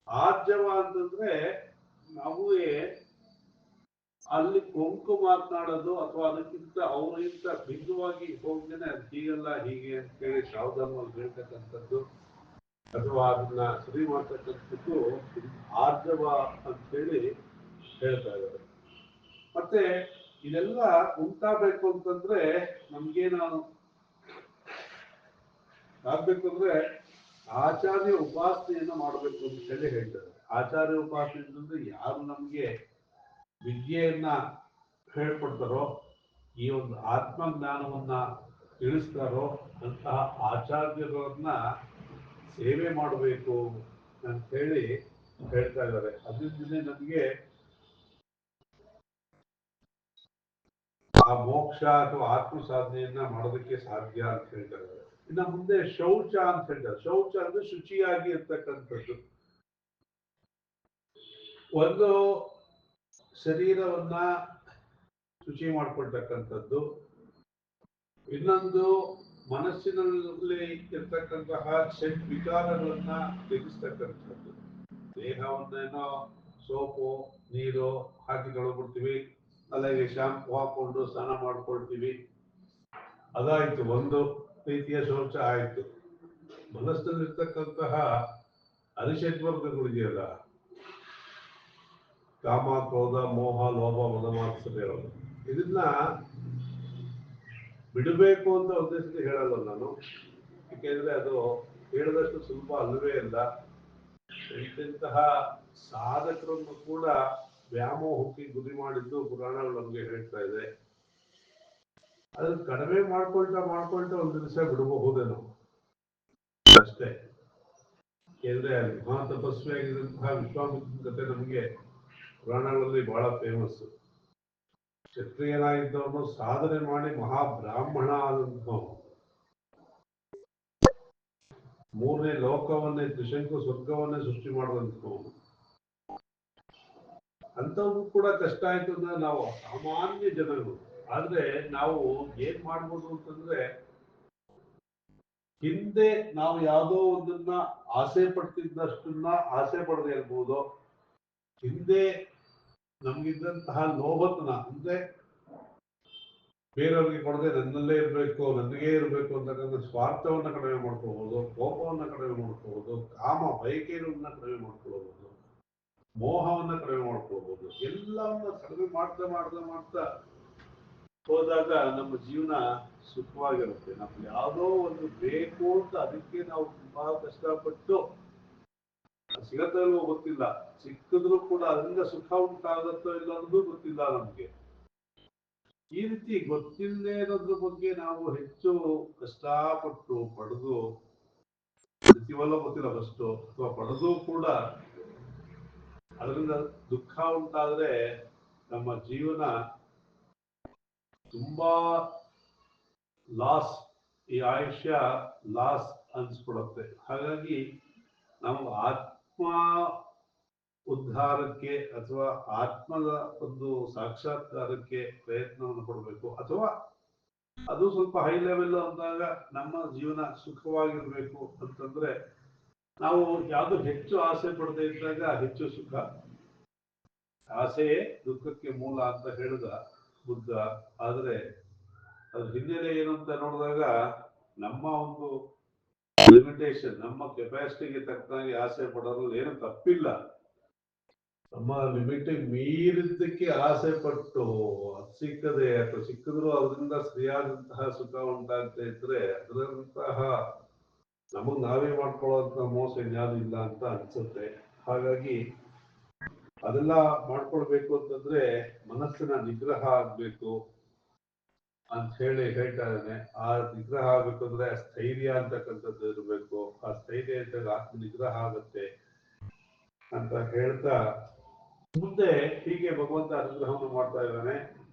ಆರ್ಜವ ಅಂತಂದ್ರೆ ನಾವು ಅಲ್ಲಿ ಕೊಂಕು ಮಾತನಾಡೋದು, ಅಥವಾ ಅದಕ್ಕಿಂತ ಅವರಿಗಿಂತ ಭಿನ್ನವಾಗಿ ಹೋಗ್ದೇನೆ ಅದು ಹೀಗಲ್ಲ ಹೀಗೆ ಅಂತ ಹೇಳಿ ಸಾವಧಾನವಾಗಿ ಹೇಳ್ತಕ್ಕಂಥದ್ದು, ಅಥವಾ ಅದನ್ನ ಸರಿ ಮಾಡ್ತಕ್ಕಂಥದ್ದು ಆರ್ಜವ ಅಂತ ಹೇಳಿ ಹೇಳ್ತಾ ಇದ್ದಾರೆ. ಮತ್ತೆ ಇದೆಲ್ಲ ಉಂಟಾಗಬೇಕು ಅಂತಂದ್ರೆ ನಮ್ಗೇನು ಆಗ್ಬೇಕು ಅಂದ್ರೆ ಆಚಾರ್ಯ ಉಪಾಸನೆಯನ್ನ ಮಾಡಬೇಕು ಅಂತ ಹೇಳಿ ಹೇಳ್ತಾರೆ. ಆಚಾರ್ಯ ಉಪಾಸನೆ ಅಂತಂದ್ರೆ ಯಾರು ನಮ್ಗೆ ವಿದ್ಯೆಯನ್ನ ಹೇಳ್ಕೊಡ್ತಾರೋ, ಈ ಒಂದು ಆತ್ಮಜ್ಞಾನವನ್ನ ತಿಳಿಸ್ತಾರೋ ಅಂತಹ ಆಚಾರ್ಯರನ್ನ ಸೇವೆ ಮಾಡಬೇಕು ಅಂತ ಹೇಳಿ ಹೇಳ್ತಾ ಇದ್ದಾರೆ. ಅದರಿಂದಲೇ ನಮ್ಗೆ ಆ ಮೋಕ್ಷ ಅಥವಾ ಆತ್ಮ ಸಾಧನೆಯನ್ನ ಮಾಡೋದಕ್ಕೆ ಸಾಧ್ಯ ಅಂತ ಹೇಳ್ತಾರೆ. ಇನ್ನು ಮುಂದೆ ಶೌಚ ಅಂತ ಹೇಳ್ತಾರೆ. ಶೌಚ ಅಂದ್ರೆ ಶುಚಿಯಾಗಿ ಇರ್ತಕ್ಕಂಥದ್ದು. ಒಂದು ಶರೀರವನ್ನ ಶುಚಿ ಮಾಡ್ಕೊಳ್ತಕ್ಕಂಥದ್ದು, ಇನ್ನೊಂದು ಮನಸ್ಸಿನಲ್ಲಿ ಇರ್ತಕ್ಕಂತಹ ಷಡ್ ವಿಚಾರಗಳನ್ನ ತೆಗೆಸ್ತಕ್ಕಂಥದ್ದು. ದೇಹವನ್ನೇನೋ ಸೋಪು ನೀರು ಹಾಕಿ ತೊಳ್ಬಿಡ್ತೀವಿ, ಅಲ್ಲಿಗೆ ಶಾಂಪು ಹಾಕೊಂಡು ಸ್ನಾನ ಮಾಡ್ಕೊಳ್ತೀವಿ, ಅದಾಯ್ತು, ಒಂದು ರೀತಿಯ ಶೌಚ ಆಯ್ತು. ಮನಸ್ಸಿನಲ್ಲಿರ್ತಕ್ಕಂತಹ ಅರಿಷಡ್ವರ್ಗಗಳಿದೆಯಲ್ಲ, ಕಾಮ ಕ್ರೋಧ ಮೋಹ ಲೋಭ ಮದ ಮಾತ್ಸರ್ಯಗಳು, ಇದನ್ನ ಬಿಡಬೇಕು ಅಂತ ಉದ್ದೇಶಕ್ಕೆ ಹೇಳಲ್ಲ ನಾನು. ಯಾಕೆಂದ್ರೆ ಅದು ಹೇಳಿದಷ್ಟು ಸುಲಭ ಅಲ್ಲವೇ ಇಲ್ಲ. ಇಂತಹ ಸಾಧಕರನ್ನು ಕೂಡ ವ್ಯಾಮೋಹಕ್ಕೆ ಗುರಿ ಮಾಡಿದ್ದು ಪುರಾಣಗಳು ನಮಗೆ ಹೇಳ್ತಾ ಇದೆ. ಅದನ್ನ ಕಡಿಮೆ ಮಾಡ್ಕೊಳ್ತಾ ಒಂದು ದಿವಸ ಬಿಡಬಹುದೇನೋ ಅಷ್ಟೇ. ಯಾಕೆಂದ್ರೆ ಮಹಾ ತಪಸ್ವಿಯಾಗಿದ್ದಂತಹ ವಿಶ್ವಾಮಿತ್ರನ ಕಥೆ ನಮಗೆ ಪುರಾಣಗಳಲ್ಲಿ ಬಹಳ ಫೇಮಸ್. ಕ್ಷತ್ರಿಯನಾಗಿದ್ದವನು ಸಾಧನೆ ಮಾಡಿ ಮಹಾಬ್ರಾಹ್ಮಣ ಆದಂಥವನು, ಮೂರನೇ ಲೋಕವನ್ನೇ ತ್ರಿಶಂಕು ಸ್ವರ್ಗವನ್ನೇ ಸೃಷ್ಟಿ ಮಾಡಿದಂಥವನು. ಅಂಥವ್ರು ಕೂಡ ಕಷ್ಟ ಆಯ್ತು ಅಂದ್ರೆ ನಾವು ಸಾಮಾನ್ಯ ಜನಗಳು. ಆದ್ರೆ ನಾವು ಏನ್ ಮಾಡ್ಬೋದು ಅಂತಂದ್ರೆ, ಹಿಂದೆ ನಾವು ಯಾವುದೋ ಒಂದನ್ನ ಆಸೆ ಪಡ್ತಿದ್ದಷ್ಟನ್ನ ಆಸೆ ಪಡದೆ ಇರ್ಬೋದು. ಹಿಂದೆ ನಮ್ಗಿದ್ದಂತಹ ಲೋಭತನ ಅಂದ್ರೆ ಬೇರೆಯವ್ರಿಗೆ ಕೊಡದೆ ನನ್ನಲ್ಲೇ ಇರಬೇಕು, ನನಗೇ ಇರಬೇಕು ಅಂತಕ್ಕಂಥ ಸ್ವಾರ್ಥವನ್ನ ಕಡಿಮೆ ಮಾಡ್ಕೋಬಹುದು, ಕೋಪವನ್ನ ಕಡಿಮೆ ಮಾಡ್ಕೋಬಹುದು, ಕಾಮ ಬಯಕೆಯನ್ನ ಕಡಿಮೆ ಮಾಡ್ಕೊಳ್ಬಹುದು, ಮೋಹವನ್ನ ಕಡಿಮೆ ಮಾಡ್ಕೊಳ್ಬಹುದು. ಎಲ್ಲವನ್ನ ಕಡಿಮೆ ಮಾಡ್ತಾ ಮಾಡ್ತಾ ಮಾಡ್ತಾ ಹೋದಾಗ ನಮ್ಮ ಜೀವನ ಸುಖವಾಗಿರುತ್ತೆ. ನಮ್ಗೆ ಯಾವುದೋ ಒಂದು ಬೇಕು ಅಂತ ಅದಕ್ಕೆ ನಾವು ತುಂಬಾ ಕಷ್ಟಪಟ್ಟು ಸಿಗತ್ತೋ ಇಲ್ವೋ ಗೊತ್ತಿಲ್ಲ, ಸಿಕ್ಕಿದ್ರು ಕೂಡ ಅದರಿಂದ ಸುಖ ಉಂಟಾಗತ್ತೋ ಇಲ್ಲ ಅನ್ನೋದು ಗೊತ್ತಿಲ್ಲ ನಮ್ಗೆ. ಈ ರೀತಿ ಗೊತ್ತಿಲ್ಲದೆ ಇರೋದ್ರ ಬಗ್ಗೆ ನಾವು ಹೆಚ್ಚು ಕಷ್ಟಪಟ್ಟು ಪಡೆದು ಇರ್ತೀವಲ್ಲ ಗೊತ್ತಿಲ್ಲ ಫಸ್ಟ್, ಅಥವಾ ಪಡೆದು ಕೂಡ ಅದರಿಂದ ದುಃಖ ಉಂಟಾದ್ರೆ ನಮ್ಮ ಜೀವನ ತುಂಬಾ ಲಾಸ್, ಈ ಆಯುಷ್ಯ ಲಾಸ್ ಅನ್ಸ್ಬಿಡುತ್ತೆ. ಹಾಗಾಗಿ ನಾವು ಆತ್ಮ ಉದ್ಧಾರಕ್ಕೆ ಅಥವಾ ಆತ್ಮದ ಒಂದು ಸಾಕ್ಷಾತ್ಕಾರಕ್ಕೆ ಪ್ರಯತ್ನವನ್ನು ಕೊಡಬೇಕು. ಅಥವಾ ಅದು ಸ್ವಲ್ಪ ಹೈ ಲೆವೆಲ್ ಅಂದಾಗ ನಮ್ಮ ಜೀವನ ಸುಖವಾಗಿರ್ಬೇಕು ಅಂತಂದ್ರೆ ನಾವು ಯಾವುದು ಹೆಚ್ಚು ಆಸೆ ಪಡದೆ ಇದ್ದಾಗ ಹೆಚ್ಚು ಸುಖ. ಆಸೆಯೇ ದುಃಖಕ್ಕೆ ಮೂಲ ಅಂತ ಹೇಳಿದ ಬುದ್ಧ. ಆದ್ರೆ ಅದ್ರ ಹಿನ್ನೆಲೆ ಏನು ಅಂತ ನೋಡಿದಾಗ ನಮ್ಮ ಒಂದು ಲಿಮಿಟೇಷನ್, ನಮ್ಮ ಕೆಪಾಸಿಟಿಗೆ ತಕ್ಕನಾಗಿ ಆಸೆ ಪಡೋದು ಏನು ತಪ್ಪಿಲ್ಲ. ನಮ್ಮ ಲಿಮಿಟಿಗೆ ಮೀರಿದ್ದಕ್ಕೆ ಆಸೆ ಪಟ್ಟು ಅದು ಸಿಕ್ಕದೆ ಅಥವಾ ಸಿಕ್ಕಿದ್ರು ಅದರಿಂದ ಸರಿಯಾದಂತಹ ಸುಖ ಉಂಟಾಗ್ತಾ ಇದ್ರೆ ಅದರಂತಹ ನಮಗ್ ನಾವೇ ಮಾಡ್ಕೊಳ್ಳೋಂತ ಮೋಸ ಇನ್ಯಾವುದು ಇಲ್ಲ ಅಂತ ಅನ್ಸುತ್ತೆ. ಹಾಗಾಗಿ ಅದೆಲ್ಲ ಮಾಡ್ಕೊಳ್ಬೇಕು ಅಂತಂದ್ರೆ ಮನಸ್ಸಿನ ನಿಗ್ರಹ ಆಗ್ಬೇಕು ಅಂತ ಹೇಳ್ತಾ ಇದ್ದಾನೆ. ಆ ನಿಗ್ರಹ ಆಗ್ಬೇಕಂದ್ರೆ ಸ್ಥೈರ್ಯ ಅಂತಕ್ಕಂಥದ್ದು ಇರಬೇಕು. ಆ ಸ್ಥೈರ್ಯ ಇದ್ದಾಗ ಆತ್ಮ ನಿಗ್ರಹ ಆಗುತ್ತೆ ಅಂತ ಹೇಳ್ತಾ ಮುಂದೆ ಹೀಗೆ ಭಗವಂತ ಅನುಗ್ರಹವನ್ನು ಮಾಡ್ತಾ ಇದ್ದಾನೆ.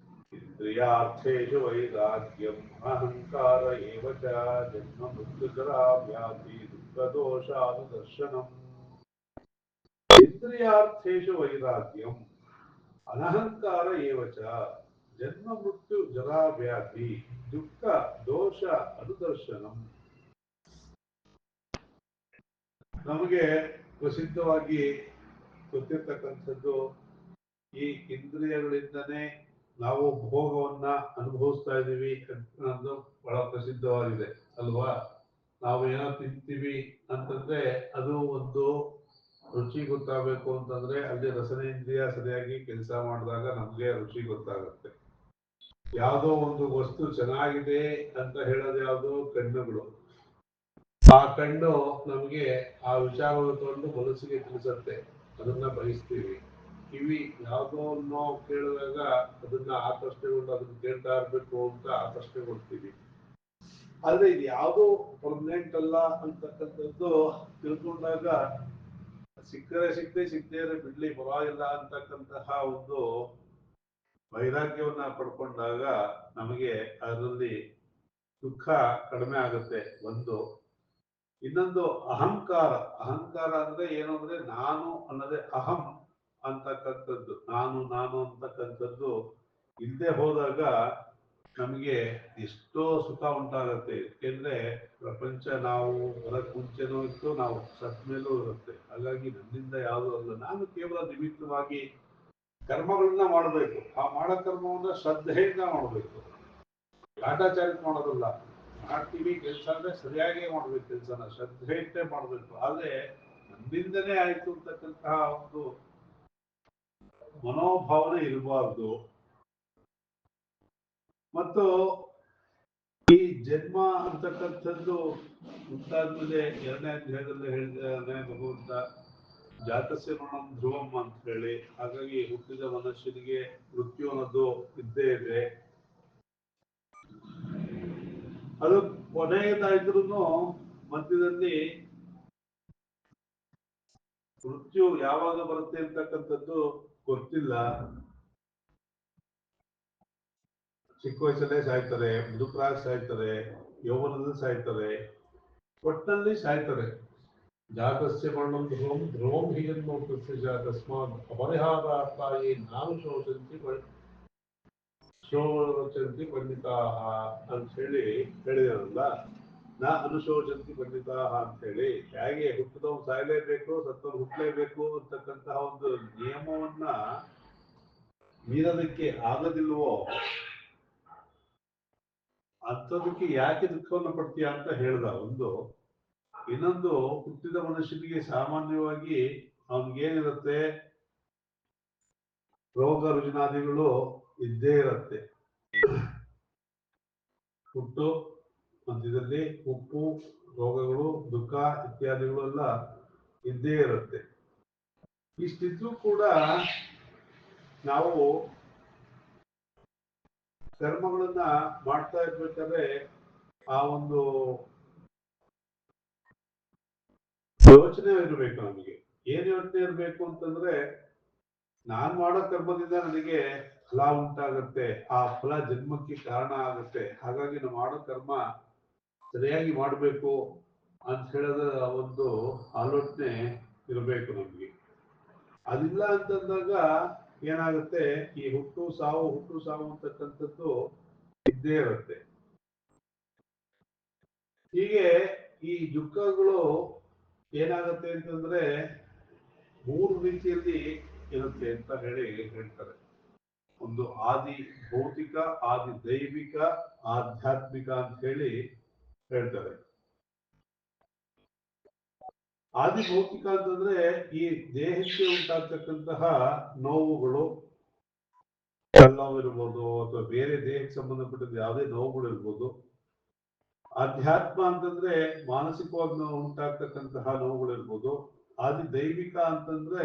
ಇಂದ್ರಿಯಾರ್ಥೇಷು ವೈರಾಗ್ಯಂ ಅಹಂಕಾರ ಏವಚ ಜನ್ಮ ಮೃತ್ಯುಜರಾ ವ್ಯಾಧಿ ದುಃಖ ದೋಷ ಅನುದರ್ಶನಂ. ಇಂದ್ರಿಯಾರ್ಥೇಷು ವೈರಾಗ್ಯಂ ಅನಹಂಕಾರ ಏವಚ ಜನ್ಮ ಮೃತ್ಯು ಜರಾ ವ್ಯಾಧಿ ದುಃಖ ದೋಷ ಅನುದರ್ಶನಂ. ನಮಗೆ ಪ್ರಸಿದ್ಧವಾಗಿ ಗೊತ್ತಿರ್ತಕ್ಕಂಥದ್ದು ಈ ಇಂದ್ರಿಯಗಳಿಂದನೇ ನಾವು ಭೋಗವನ್ನ ಅನುಭವಿಸ್ತಾ ಇದ್ದೀವಿ ಅನ್ನೋದು ಬಹಳ ಪ್ರಸಿದ್ಧವಾಗಿದೆ ಅಲ್ವಾ. ನಾವು ಏನೋ ತಿಂತೀವಿ ಅಂತಂದ್ರೆ ಅದು ಒಂದು ರುಚಿ ಗೊತ್ತಾಗಬೇಕು ಅಂತಂದ್ರೆ ಅಲ್ಲಿ ರಸನೇಂದ್ರಿಯ ಸರಿಯಾಗಿ ಕೆಲಸ ಮಾಡಿದಾಗ ನಮ್ಗೆ ರುಚಿ ಗೊತ್ತಾಗುತ್ತೆ. ಯಾವುದೋ ಒಂದು ವಸ್ತು ಚೆನ್ನಾಗಿದೆ ಅಂತ ಹೇಳೋದು ಯಾವುದು, ಕಣ್ಣುಗಳು. ಆ ಕಣ್ಣು ನಮ್ಗೆ ಆ ವಿಚಾರವನ್ನು ತಗೊಂಡು ಮನಸ್ಸಿಗೆ ತಿಳಿಸುತ್ತೆ, ಅದನ್ನ ಬಯಸ್ತೀವಿ. ಕಿವಿ ಯಾವುದೋ ನಾವು ಕೇಳಿದಾಗ ಅದನ್ನ ಆಕರ್ಷಣೆಗೊಂಡು ಅದನ್ನ ಕೇಳ್ತಾ ಇರ್ಬೇಕು ಅಂತ ಆಕರ್ಷಣೆಗೊಳ್ತೀವಿ. ಆದ್ರೆ ಇದು ಯಾವುದು ಪರ್ಮನೆಂಟ್ ಅಲ್ಲ ಅಂತಕ್ಕಂಥದ್ದು ತಿಳ್ಕೊಂಡಾಗ ಸಿಕ್ಕರೆ ಸಿಗದೆ ಬಿಡ್ಲಿ ಪರವಾಗಿಲ್ಲ ಅಂತಕ್ಕಂತಹ ಒಂದು ವೈರಾಗ್ಯವನ್ನ ಪಡ್ಕೊಂಡಾಗ ನಮಗೆ ಅದರಲ್ಲಿ ದುಃಖ ಕಡಿಮೆ ಆಗುತ್ತೆ ಒಂದು. ಇನ್ನೊಂದು ಅಹಂಕಾರ. ಅಹಂಕಾರ ಅಂದ್ರೆ ಏನು ಅಂದ್ರೆ ನಾನು ಅನ್ನೋದೇ ಅಹಂ ಅಂತಕ್ಕಂಥದ್ದು, ನಾನು ನಾನು ಅಂತಕ್ಕಂಥದ್ದು ಇಲ್ಲದೆ ಹೋದಾಗ ನಮಗೆ ಎಷ್ಟೋ ಸುಖ ಉಂಟಾಗತ್ತೆ. ಯಾಕೆಂದ್ರೆ ಪ್ರಪಂಚ ನಾವು ಬರಕ್ ಮುಂಚೆನೂ ಇತ್ತು, ನಾವು ಸತ್ ಮೇಲೂ ಇರುತ್ತೆ. ಹಾಗಾಗಿ ನನ್ನಿಂದ ಯಾವುದು ಅಲ್ಲ, ನಾನು ಕೇವಲ ನಿಮಿತ್ತವಾಗಿ ಕರ್ಮಗಳನ್ನ ಮಾಡಬೇಕು. ಆ ಮಾಡೋ ಕರ್ಮವನ್ನ ಶ್ರದ್ಧೆಯಿಂದ ಮಾಡಬೇಕು, ಕಾಟಾಚಾರಕ್ಕೆ ಮಾಡೋದಲ್ಲ. ಮಾಡ್ತೀವಿ ಕೆಲಸ ಅಂದ್ರೆ ಸರಿಯಾಗಿ ಮಾಡ್ಬೇಕು, ಕೆಲಸನ ಶ್ರದ್ಧೆಯಿಂದ ಮಾಡ್ಬೇಕು. ಆದ್ರೆ ನನ್ನಿಂದನೇ ಆಯ್ತು ಅಂತಕ್ಕಂತಹ ಒಂದು ಮನೋಭಾವನೆ ಇರಬಾರ್ದು. ಮತ್ತು ಈ ಜನ್ಮ ಅಂತಕ್ಕಂಥದ್ದು ಉಂಟಾದ್ಮೇಲೆ ಎರಡನೇ ಅಧ್ಯಾಯದಲ್ಲಿ ಹೇಳಿದಾನೆ ಭಗವಂತ, ಜಾತಸ್ಯ ಮರಣಂ ಧ್ರುವಂ ಅಂತ ಹೇಳಿ. ಹಾಗಾಗಿ ಹುಟ್ಟಿದ ಮನುಷ್ಯನಿಗೆ ಮೃತ್ಯು ಅನ್ನೋದು ಇದ್ದೇ ಇದೆ. ಅದು ಕೊನೆಯದಾದ್ರೂ ಮಧ್ಯದಲ್ಲಿ ಮೃತ್ಯು ಯಾವಾಗ ಬರುತ್ತೆ ಅಂತಕ್ಕಂಥದ್ದು ಗೊತ್ತಿಲ್ಲ. ಚಿಕ್ಕ ವಯಸ್ಸಲ್ಲೇ ಸಾಯ್ತಾರೆ, ಮುದುಕರಾಗಿ ಸಾಯ್ತಾರೆ, ಯೌವನದಲ್ಲಿ ಸಾಯ್ತಾರೆ, ಒಟ್ಟಿನಲ್ಲಿ ಸಾಯ್ತಾರೆ. ಜಾತಸ್ಯ ವರ್ಣಂ ಧ್ರುವಂ ಧ್ರುವಂ ಹಿಯನ್ಮೌತಸ್ಯ ಚ ತಸ್ಮಾತ್ ಅಪರಿಹಾರಾರ್ಥಾಯೇ ನಾನು ಶೋಚಂತಿ ಪಂಡಿತಾಹ ಅಂತ ಹೇಳಿ ಹೇಳಿದಾರಲ್ಲ. ನಾ ಅನುಶೋಚಂತಿ ಪಂಡಿತಾಹ ಅಂತ ಹೇಳಿ, ಹೇಗೆ ಹುಟ್ಟಿದವನು ಸಾಯಲೇಬೇಕು, ಸತ್ತವನು ಹುಟ್ಟಲೇಬೇಕು ಅಂತಕ್ಕಂತಹ ಒಂದು ನಿಯಮವನ್ನ ಮೀರೋದಕ್ಕೆ ಆಗದಿಲ್ವೋ ಅಂಥದಕ್ಕೆ ಯಾಕೆ ದುಃಖವನ್ನು ಪಡ್ತೀಯ ಅಂತ ಹೇಳ್ದ ಒಂದು. ಇನ್ನೊಂದು, ಹುಟ್ಟಿದ ಮನುಷ್ಯನಿಗೆ ಸಾಮಾನ್ಯವಾಗಿ ಅವನಿಗೇನಿರುತ್ತೆ, ರೋಗ ರುಜಿನಾದಿಗಳು ಇದ್ದೇ ಇರುತ್ತೆ. ಹುಟ್ಟು ಮಧ್ಯದಲ್ಲಿ ಉಪ್ಪು, ರೋಗಗಳು, ದುಃಖ ಇತ್ಯಾದಿಗಳು ಎಲ್ಲ ಇದ್ದೇ ಇರುತ್ತೆ. ಇಷ್ಟಿದ್ರೂ ಕೂಡ ನಾವು ಕರ್ಮಗಳನ್ನ ಮಾಡ್ತಾ ಇರ್ಬೇಕಾದ್ರೆ ಆ ಒಂದು ಯೋಚನೆ ಇರಬೇಕು. ನಮಗೆ ಏನ್ ಯೋಚನೆ ಇರಬೇಕು ಅಂತಂದ್ರೆ, ನಾನ್ ಮಾಡೋ ಕರ್ಮದಿಂದ ನನಗೆ ಫಲ ಉಂಟಾಗುತ್ತೆ, ಆ ಫಲ ಜನ್ಮಕ್ಕೆ ಕಾರಣ ಆಗುತ್ತೆ, ಹಾಗಾಗಿ ನಾವು ಮಾಡೋ ಕರ್ಮ ಸರಿಯಾಗಿ ಮಾಡಬೇಕು ಅಂತ ಹೇಳೋದ ಒಂದು ಆಲೋಚನೆ ಇರಬೇಕು ನಮ್ಗೆ. ಅದಿಲ್ಲ ಅಂತಂದಾಗ ಏನಾಗುತ್ತೆ, ಈ ಹುಟ್ಟು ಸಾವು ಅಂತಕ್ಕಂಥದ್ದು ಇದ್ದೇ ಇರುತ್ತೆ. ಹೀಗೆ ಈ ದುಃಖಗಳು ಏನಾಗುತ್ತೆ ಅಂತಂದ್ರೆ ಮೂರು ರೀತಿಯಲ್ಲಿ ಇರುತ್ತೆ ಅಂತ ಹೇಳ್ತಾರೆ. ಒಂದು ಆದಿ ಭೌತಿಕ, ಆದಿ ದೈವಿಕ, ಆಧ್ಯಾತ್ಮಿಕ ಅಂತ ಹೇಳಿ ಹೇಳ್ತಾರೆ. ಆದಿ ಭೌತಿಕ ಅಂತಂದ್ರೆ ಈ ದೇಹಕ್ಕೆ ಉಂಟಾಗ್ತಕ್ಕಂತಹ ನೋವುಗಳು ಇರ್ಬೋದು, ಅಥವಾ ಬೇರೆ ದೇಹಕ್ಕೆ ಸಂಬಂಧಪಟ್ಟಿದ ಯಾವುದೇ ನೋವುಗಳು ಇರ್ಬೋದು. ಆಧ್ಯಾತ್ಮ ಅಂತಂದ್ರೆ ಮಾನಸಿಕವಾಗಿ ಉಂಟಾಗ್ತಕ್ಕಂತಹ ನೋವುಗಳಿರ್ಬೋದು. ಆದಿ ದೈವಿಕ ಅಂತಂದ್ರೆ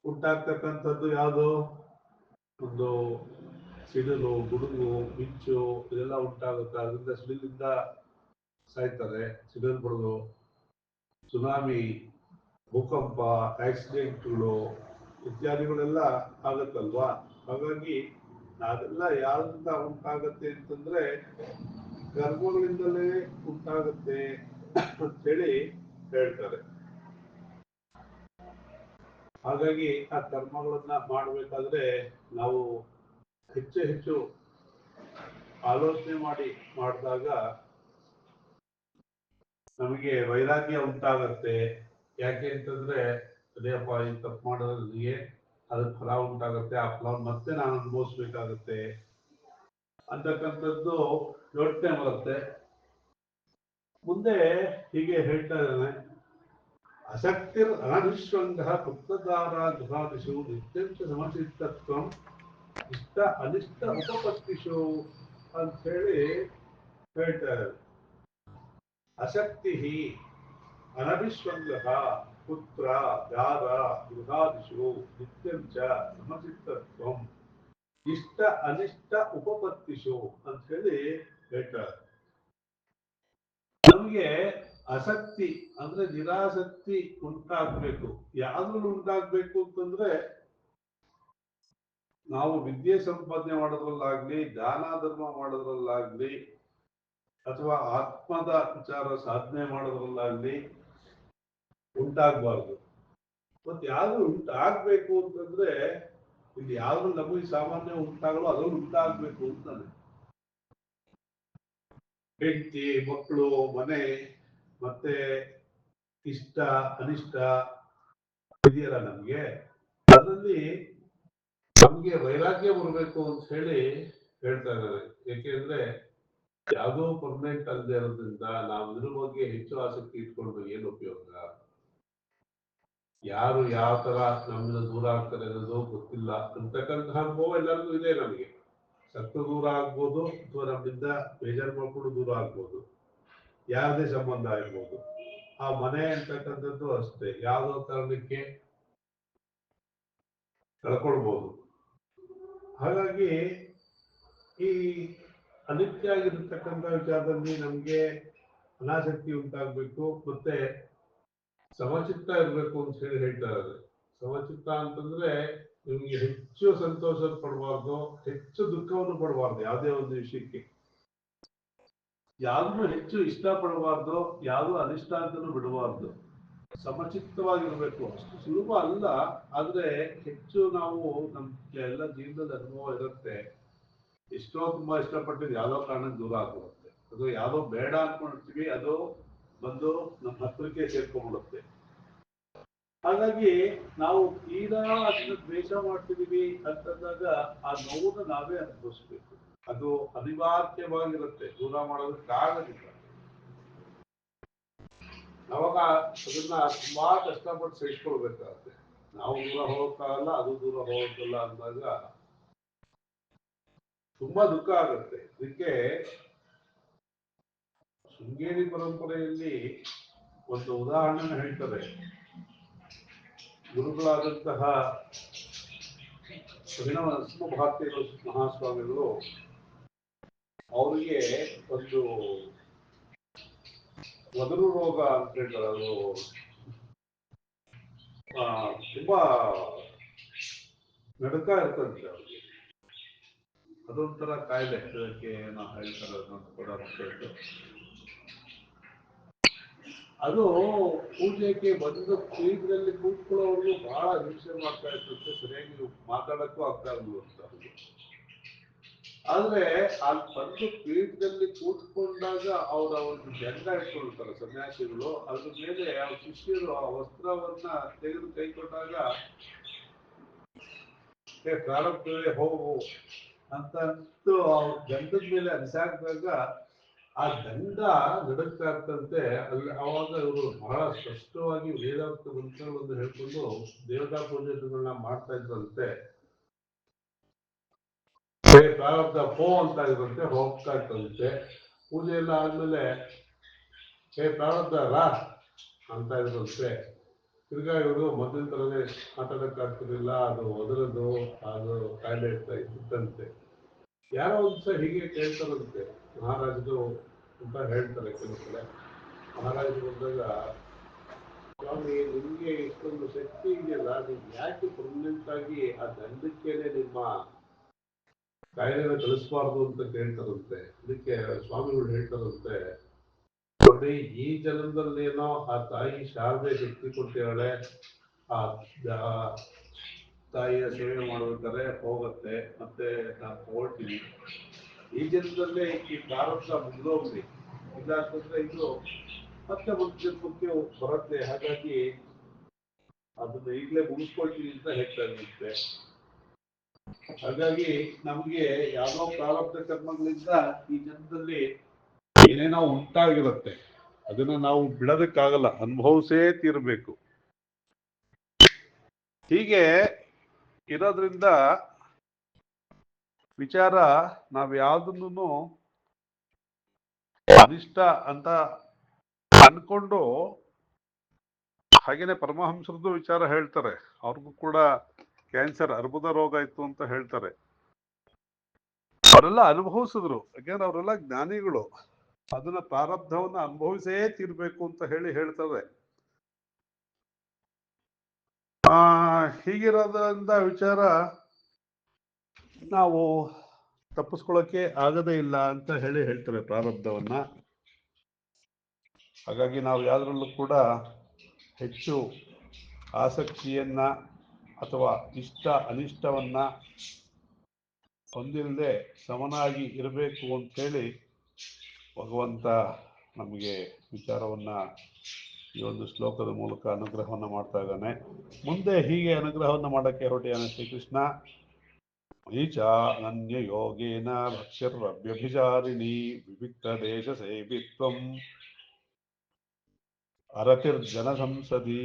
ಉಂಟಾಗ್ತಕ್ಕಂಥದ್ದು ಯಾವುದು, ಒಂದು ಸಿಡಿಲು, ಗುಡುಗು, ಮಿಂಚು ಇದೆಲ್ಲ ಉಂಟಾಗುತ್ತೆ. ಅದರಿಂದ ಸಿಡಿಲಿಂದ ಸಾಯ್ತಾರೆ, ಸಿಡಿಲು ಬಡದು, ಸುನಾಮಿ, ಭೂಕಂಪ, ಆಕ್ಸಿಡೆಂಟ್ಗಳು ಇತ್ಯಾದಿಗಳೆಲ್ಲ ಆಗುತ್ತಲ್ವಾ. ಹಾಗಾಗಿ ಅದೆಲ್ಲ ಯಾವ್ದ್ರಿಂದ ಉಂಟಾಗತ್ತೆ ಅಂತಂದ್ರೆ ಕರ್ಮಗಳಿಂದಲೇ ಉಂಟಾಗತ್ತೆ ಅಂತೇಳಿ ಹೇಳ್ತಾರೆ. ಹಾಗಾಗಿ ಆ ಕರ್ಮಗಳನ್ನ ಮಾಡಬೇಕಾದ್ರೆ ನಾವು ಹೆಚ್ಚು ಆಲೋಚನೆ ಮಾಡಿದಾಗ ನಮಗೆ ವೈರಾಗ್ಯ ಉಂಟಾಗತ್ತೆ. ಯಾಕೆ ಅಂತಂದ್ರೆ, ಅದೇಪ್ಪ ಈ ತಪ್ಪು ಮಾಡೋದ್ರಿಗೆ ಅದಕ್ಕೆ ಫಲ ಉಂಟಾಗತ್ತೆ, ಆ ಫಲ ಮತ್ತೆ ನಾನು ಅನುಭವಿಸ್ಬೇಕಾಗತ್ತೆ ಅಂತಕ್ಕಂಥದ್ದು ಯೋಚನೆ ಬರುತ್ತೆ. ಮುಂದೆ ಹೀಗೆ ಹೇಳ್ತಾ ಇದ್ದಾನೆ, ಅಸಕ್ತಿರ್ ಅನಭಿಶ್ವಂಗ ಕೃಪ್ತದಾರ ಗೃಹಾದಿಶು ನಿತ್ಯಂತ ಸಮಚಿತ್ತತ್ವ ಇಷ್ಟ ಅನಿಷ್ಟ ಉಪಪತ್ತಿಷು ಅಂತ ಹೇಳಿ ಹೇಳ್ತಾ ಇದ್ದಾರೆ. ಅಶಕ್ತಿ ಅನಭಿಶ್ವಂಗ ಪುತ್ರ ದಾರ ಗೃಹಾದಿಶು ನಿತ್ಯಂಚ ಸಮಚಿತ್ತತ್ವ ಇಷ್ಟ ಅನಿಷ್ಟ ಉಪಪತ್ತಿಷು ಅಂತ ಹೇಳಿ ಹೇಳ್ತಾರೆ. ನಮಗೆ ಆಸಕ್ತಿ ಅಂದ್ರೆ ನಿರಾಸಕ್ತಿ ಉಂಟಾಗ್ಬೇಕು. ಯಾವ್ದ್ರಲ್ಲಿ ಉಂಟಾಗ್ಬೇಕು ಅಂತಂದ್ರೆ, ನಾವು ವಿದ್ಯೆ ಸಂಪಾದನೆ ಮಾಡೋದ್ರಲ್ಲಾಗ್ಲಿ, ದಾನ ಧರ್ಮ ಮಾಡೋದ್ರಲ್ಲಾಗ್ಲಿ, ಅಥವಾ ಆತ್ಮದ ವಿಚಾರ ಸಾಧನೆ ಮಾಡೋದ್ರಲ್ಲಾಗ್ಲಿ ಉಂಟಾಗಬಾರ್ದು. ಮತ್ತೆ ಯಾವ್ದು ಉಂಟಾಗ್ಬೇಕು ಅಂತಂದ್ರೆ, ಇಲ್ಲಿ ಯಾವ್ದು ನಮಗೆ ಸಾಮಾನ್ಯ ಉಂಟಾಗಲು ಅದ್ರಲ್ಲಿ ಉಂಟಾಗ್ಬೇಕು ಅಂತಾನೆ. ಹೆಂಡತಿ, ಮಕ್ಕಳು, ಮನೆ, ಮತ್ತೆ ಇಷ್ಟ ಅನಿಷ್ಟ ಇದೆಯಲ್ಲ ನಮ್ಗೆ, ಅದರಲ್ಲಿ ನಮ್ಗೆ ವೈರಾಗ್ಯ ಬರಬೇಕು ಅಂತ ಹೇಳಿ ಹೇಳ್ತಾ ಇದ್ದಾರೆ. ಯಾಕೆಂದ್ರೆ ಯಾವುದೋ ಪರ್ಮನೆಂಟ್ ಅಲ್ಲದೆ ಇರೋದ್ರಿಂದ ನಾವು ಇದ್ರ ಬಗ್ಗೆ ಹೆಚ್ಚು ಆಸಕ್ತಿ ಇಟ್ಕೊಂಡು ಏನು ಉಪಯೋಗ? ಯಾರು ಯಾವ ತರ ನಮ್ಮಿಂದ ದೂರ ಆಗ್ತಾರೆ ಅನ್ನೋದು ಗೊತ್ತಿಲ್ಲ ಅಂತಕ್ಕಂತಹ ಅನುಭವ ಎಲ್ಲರಿಗೂ ಇದೆ. ನಮಗೆ ಸತ್ತು ದೂರ ಆಗ್ಬೋದು, ಅಥವಾ ನಮ್ಮಿಂದ ಬೇಜಾರು ಮಾಡ್ಕೊಂಡು ದೂರ ಆಗ್ಬೋದು, ಯಾರದೇ ಸಂಬಂಧ ಇರ್ಬೋದು. ಆ ಮನೆ ಅಂತಕ್ಕಂಥದ್ದು ಅಷ್ಟೇ, ಯಾವುದೋ ಕಾರಣಕ್ಕೆ ಕಳ್ಕೊಳ್ಬೋದು. ಹಾಗಾಗಿ ಈ ಅನಿತ್ಯ ಆಗಿರತಕ್ಕಂಥ ವಿಚಾರದಲ್ಲಿ ನಮ್ಗೆ ಅನಾಸಕ್ತಿ ಉಂಟಾಗ್ಬೇಕು, ಮತ್ತೆ ಸಮಚಿತ್ತ ಇರ್ಬೇಕು ಅಂತ ಹೇಳಿ ಹೇಳ್ತಾ ಇದ್ದಾರೆ. ಸಮಚಿತ್ತ ಅಂತಂದ್ರೆ ನಿಮ್ಗೆ ಹೆಚ್ಚು ಸಂತೋಷ ಪಡಬಾರ್ದು, ಹೆಚ್ಚು ದುಃಖವನ್ನು ಪಡಬಾರ್ದು ಯಾವುದೇ ಒಂದು ವಿಷಯಕ್ಕೆ. ಯಾವುದನ್ನು ಹೆಚ್ಚು ಇಷ್ಟಪಡಬಾರ್ದು, ಯಾವುದು ಅನಿಷ್ಟ ಅಂತಲೂ ಬಿಡಬಾರ್ದು. ಸಮಚಿತ್ತವಾಗಿರ್ಬೇಕು. ಅಷ್ಟು ಸುಲಭ ಅಲ್ಲ, ಆದ್ರೆ ಹೆಚ್ಚು ನಾವು ನಮ್ಮ ಎಲ್ಲ ಜೀವನದ ಅನುಭವ ಇರುತ್ತೆ. ಎಷ್ಟೋ ತುಂಬಾ ಇಷ್ಟಪಟ್ಟಿದ್ದು ಯಾವ್ದೋ ಕಾರಣಕ್ಕೆ ದೂರ ಆಗ್ಬಿಡುತ್ತೆ. ಅದು ಯಾವ್ದೋ ಬೇಡ ಅನ್ಕೊಂಡಿರ್ತೀವಿ, ಅದು ಬಂದು ನಮ್ಮ ಹತ್ರಕ್ಕೆ ಸೇರ್ಕೊಂಡ್ಬಿಡುತ್ತೆ. ಹಾಗಾಗಿ ನಾವು ತೀರಾ ಅದನ್ನ ದ್ವೇಷ ಮಾಡ್ತಿದೀವಿ ಅಂತಂದಾಗ ಆ ನೋವನ್ನು ನಾವೇ ಅನುಭವಿಸ್ಬೇಕು. ಅದು ಅನಿವಾರ್ಯವಾಗಿರುತ್ತೆ, ದೂರ ಮಾಡೋದಕ್ಕಾಗೋದಿಲ್ಲ. ಅವಾಗ ಅದನ್ನ ತುಂಬಾ ಕಷ್ಟಪಟ್ಟು ಸಹಿಸ್ಕೊಳ್ಬೇಕಾಗತ್ತೆ. ನಾವು ದೂರ ಹೋಗಕ್ಕಾಗಲ್ಲ, ಅದು ದೂರ ಹೋಗಕ್ಕಿಲ್ಲ ಅಂದಾಗ ತುಂಬಾ ದುಃಖ ಆಗುತ್ತೆ. ಇದಕ್ಕೆ ಶೃಂಗೇರಿ ಪರಂಪರೆಯಲ್ಲಿ ಒಂದು ಉದಾಹರಣೆ ಹೇಳ್ತಾರೆ. ಗುರುಗಳಾದಂತಹ ಅಭಿನವ ನರಸಿಂಹ ಭಾರತೀಯ ಮಹಾಸ್ವಾಮಿಗಳು ಅವರಿಗೆ ಒಂದು ವದರು ರೋಗ ಅಂತ ಹೇಳ್ತಾರೆ. ಅದು ತುಂಬಾ ನಡುಕ ಇರ್ತಂತೆ ಅವ್ರಿಗೆ. ಅದೊಂಥರ ಕಾಯಿಲೆ, ಅದಕ್ಕೆ ಏನೋ ಹೇಳ್ತಾರೆ, ಅದನ್ನು ಕೂಡ ಅದು ಪೂಜೆಗೆ ಬಂದು ಪೀಠದಲ್ಲಿ ಕೂತ್ಕೊಳ್ಳೋರ್ಗು ಬಹಳ ಹಿಂಸೆ ಮಾಡ್ತಾ ಇರ್ತಂತೆ. ಸರಿಯಾಗಿ ಮಾತಾಡಕ್ಕೂ ಆಗ್ತಾ ಇರ್ಲಿಲ್ಲ ಅವ್ರಿಗೆ. ಆದ್ರೆ ಅಲ್ಲಿ ಬಂದು ಪೀಠದಲ್ಲಿ ಕೂತ್ಕೊಂಡಾಗ ಅವರ ಒಂದು ಜಂಡ ಇಟ್ಕೊಳ್ತಾರೆ ಸನ್ಯಾಸಿಗಳು. ಅದ್ರ ಮೇಲೆ ಅವ್ರ ಶಿಷ್ಯರು ಆ ವಸ್ತ್ರವನ್ನ ತೆಗೆದು ಕೈ ಕೊಟ್ಟಾಗ ಪ್ರಾರಂಭವೇ ಹೋಗು ಅಂತ ಗಂಧದ ಮೇಲೆ ಅನಿಸಾಕ್ದಾಗ ಆ ಗಂಧ ನಡುಕ್ತಾ ಇರ್ತಂತೆ. ಅಲ್ಲಿ ಅವಾಗ ಇವರು ಬಹಳ ಸ್ಪಷ್ಟವಾಗಿ ವೇದಾಂತ ಮಂತ್ರಗಳನ್ನು ಹೇಳ್ಕೊಂಡು ದೇವತಾ ಪೂಜೆಗಳನ್ನ ಮಾಡ್ತಾ ಇದ್ರಂತೆ. ಪ್ರಾರಂಭ ಹೋ ಅಂತ ಇದ್ರಂತೆ, ಹೋಗ್ತಾ ಇರ್ತಂತೆ. ಪೂಜೆ ಎಲ್ಲ ಆದ್ಮೇಲೆ ಪ್ರಾರಂಭ ರಾ ಅಂತ ಇದ್ರಂತೆ. ತಿರ್ಗಾ ಇವರು ಮೊದಲಿನ ತರನೇ ಮಾತಾಡಕ್ಕಾಗ್ತಿರ್ಲಿಲ್ಲ. ಅದು ಒದರದು, ಅದು ಕಾಯಿಲೆ ಇತ್ತಂತೆ. ಯಾರೋ ಒಂದ್ಸಲ ಹೀಗೆ ಕೇಳ್ತಾರಂತೆ ಮಹಾರಾಜರು ಅಂತ ಹೇಳ್ತಾರೆ. ಕೆಲವು ಕಡೆ ಮಹಾರಾಜರು ಬಂದಾಗ, ಸ್ವಾಮಿ ನಿಮ್ಗೆ ಇಷ್ಟೊಂದು ಶಕ್ತಿ ಇದೆಯಲ್ಲ, ನೀವು ಯಾಕೆ ಪರ್ಮನೆಂಟ್ ಆಗಿ ಆ ದಂಡಕ್ಕೇನೆ ನಿಮ್ಮ ಕಾಯಿಲೆನ ಕಳಿಸ್ಬಾರ್ದು ಅಂತ ಕೇಳ್ತಾರಂತೆ. ಅದಕ್ಕೆ ಸ್ವಾಮಿಗಳು ಹೇಳ್ತಾರಂತೆ, ನೋಡಿ ಈ ಜನ್ಮದಲ್ಲೇನೋ ಆ ತಾಯಿ ಶಾರದೆ ಶಕ್ತಿ ಕೊಟ್ಟಿದ್ದಾಳೆ, ಆ ತಾಯಿಯ ಸೇವೆ ಮಾಡ್ಬೇಕಾದ್ರೆ ಹೋಗುತ್ತೆ, ಮತ್ತೆ ನಾನು ತಗೊಳ್ತೀನಿ. ಈ ಜನ್ಮದಲ್ಲೇ ಈ ಪ್ರಾರಂಭ ಮುಗಿದೋಗ್ಲಿ, ಇಲ್ಲ ಅಂತಂದ್ರೆ ಇದು ಮತ್ತೆ ಒಂದು ಜನ್ಮಕ್ಕೆ ಬರುತ್ತೆ. ಹಾಗಾಗಿ ಅದನ್ನ ಈಗಲೇ ಮುಗಿಸ್ಕೊಳ್ತೀನಿ ಅಂತ ಹೇಳ್ತಾ ಇರುತ್ತೆ. ಹಾಗಾಗಿ ನಮ್ಗೆ ಯಾವ್ದೋ ಪ್ರಾರಬ್ಧ ಕರ್ಮಗಳಿಂದ ಈ ಜನ್ಮದಲ್ಲಿ ಏನೇನೋ ಉಂಟಾಗಿರುತ್ತೆ, ಅದನ್ನ ನಾವು ಬಿಡೋದಕ್ಕಾಗಲ್ಲ, ಅನುಭವಿಸೇ ತೀರ್ಬೇಕು. ಹೀಗೆ ಇರೋದ್ರಿಂದ ವಿಚಾರ ನಾವ್ ಯಾವ್ದನ್ನು ಅನಿಷ್ಟ ಅಂತ ಅನ್ಕೊಂಡು, ಹಾಗೇನೆ ಪರಮಹಂಸರದ್ದು ವಿಚಾರ ಹೇಳ್ತಾರೆ. ಅವ್ರಿಗೂ ಕೂಡ ಕ್ಯಾನ್ಸರ್, ಅರ್ಬುದ ರೋಗ ಇತ್ತು ಅಂತ ಹೇಳ್ತಾರೆ. ಅವರೆಲ್ಲ ಅನುಭವಿಸಿದ್ರು, ಯಾಕೆಂದ್ರೆ ಅವರೆಲ್ಲ ಜ್ಞಾನಿಗಳು. ಅದನ್ನ ಪ್ರಾರಬ್ಧವನ್ನ ಅನುಭವಿಸೇ ತೀರ್ಬೇಕು ಅಂತ ಹೇಳ್ತಾರೆ. ಹೀಗಿರೋದ್ರಿಂದ ವಿಚಾರ ನಾವು ತಪ್ಪಿಸ್ಕೊಳ್ಳೋಕೆ ಆಗದೇ ಇಲ್ಲ ಅಂತ ಹೇಳ್ತಾರೆ ಪ್ರಾರಬ್ಧವನ್ನ. ಹಾಗಾಗಿ ನಾವು ಯಾವ್ದ್ರಲ್ಲೂ ಕೂಡ ಹೆಚ್ಚು ಆಸಕ್ತಿಯನ್ನ ಅಥವಾ ಇಷ್ಟ ಅನಿಷ್ಟವನ್ನ ಹೊಂದಿಲ್ಲದೆ ಸಮನಾಗಿ ಇರಬೇಕು ಅಂತೇಳಿ ಭಗವಂತ ನಮಗೆ ವಿಚಾರವನ್ನ ಈ ಒಂದು ಶ್ಲೋಕದ ಮೂಲಕ ಅನುಗ್ರಹವನ್ನು ಮಾಡ್ತಾ ಇದ್ದಾನೆ. ಮುಂದೆ ಹೀಗೆ ಅನುಗ್ರಹವನ್ನು ಮಾಡಕ್ಕೆ ಹೊರಟಿಯಾನೆ ಶ್ರೀಕೃಷ್ಣ. ಈಚ ಅನನ್ಯ ಯೋಗೇನ ಭಕ್ಷ್ಯರ್ವ್ಯಭಿಚಾರಿಣಿ ವಿವಿಕ್ತ ದೇಶ ಸೇವಿತ್ವಂ ಅರತಿರ್ಜನ ಸಂಸದಿ.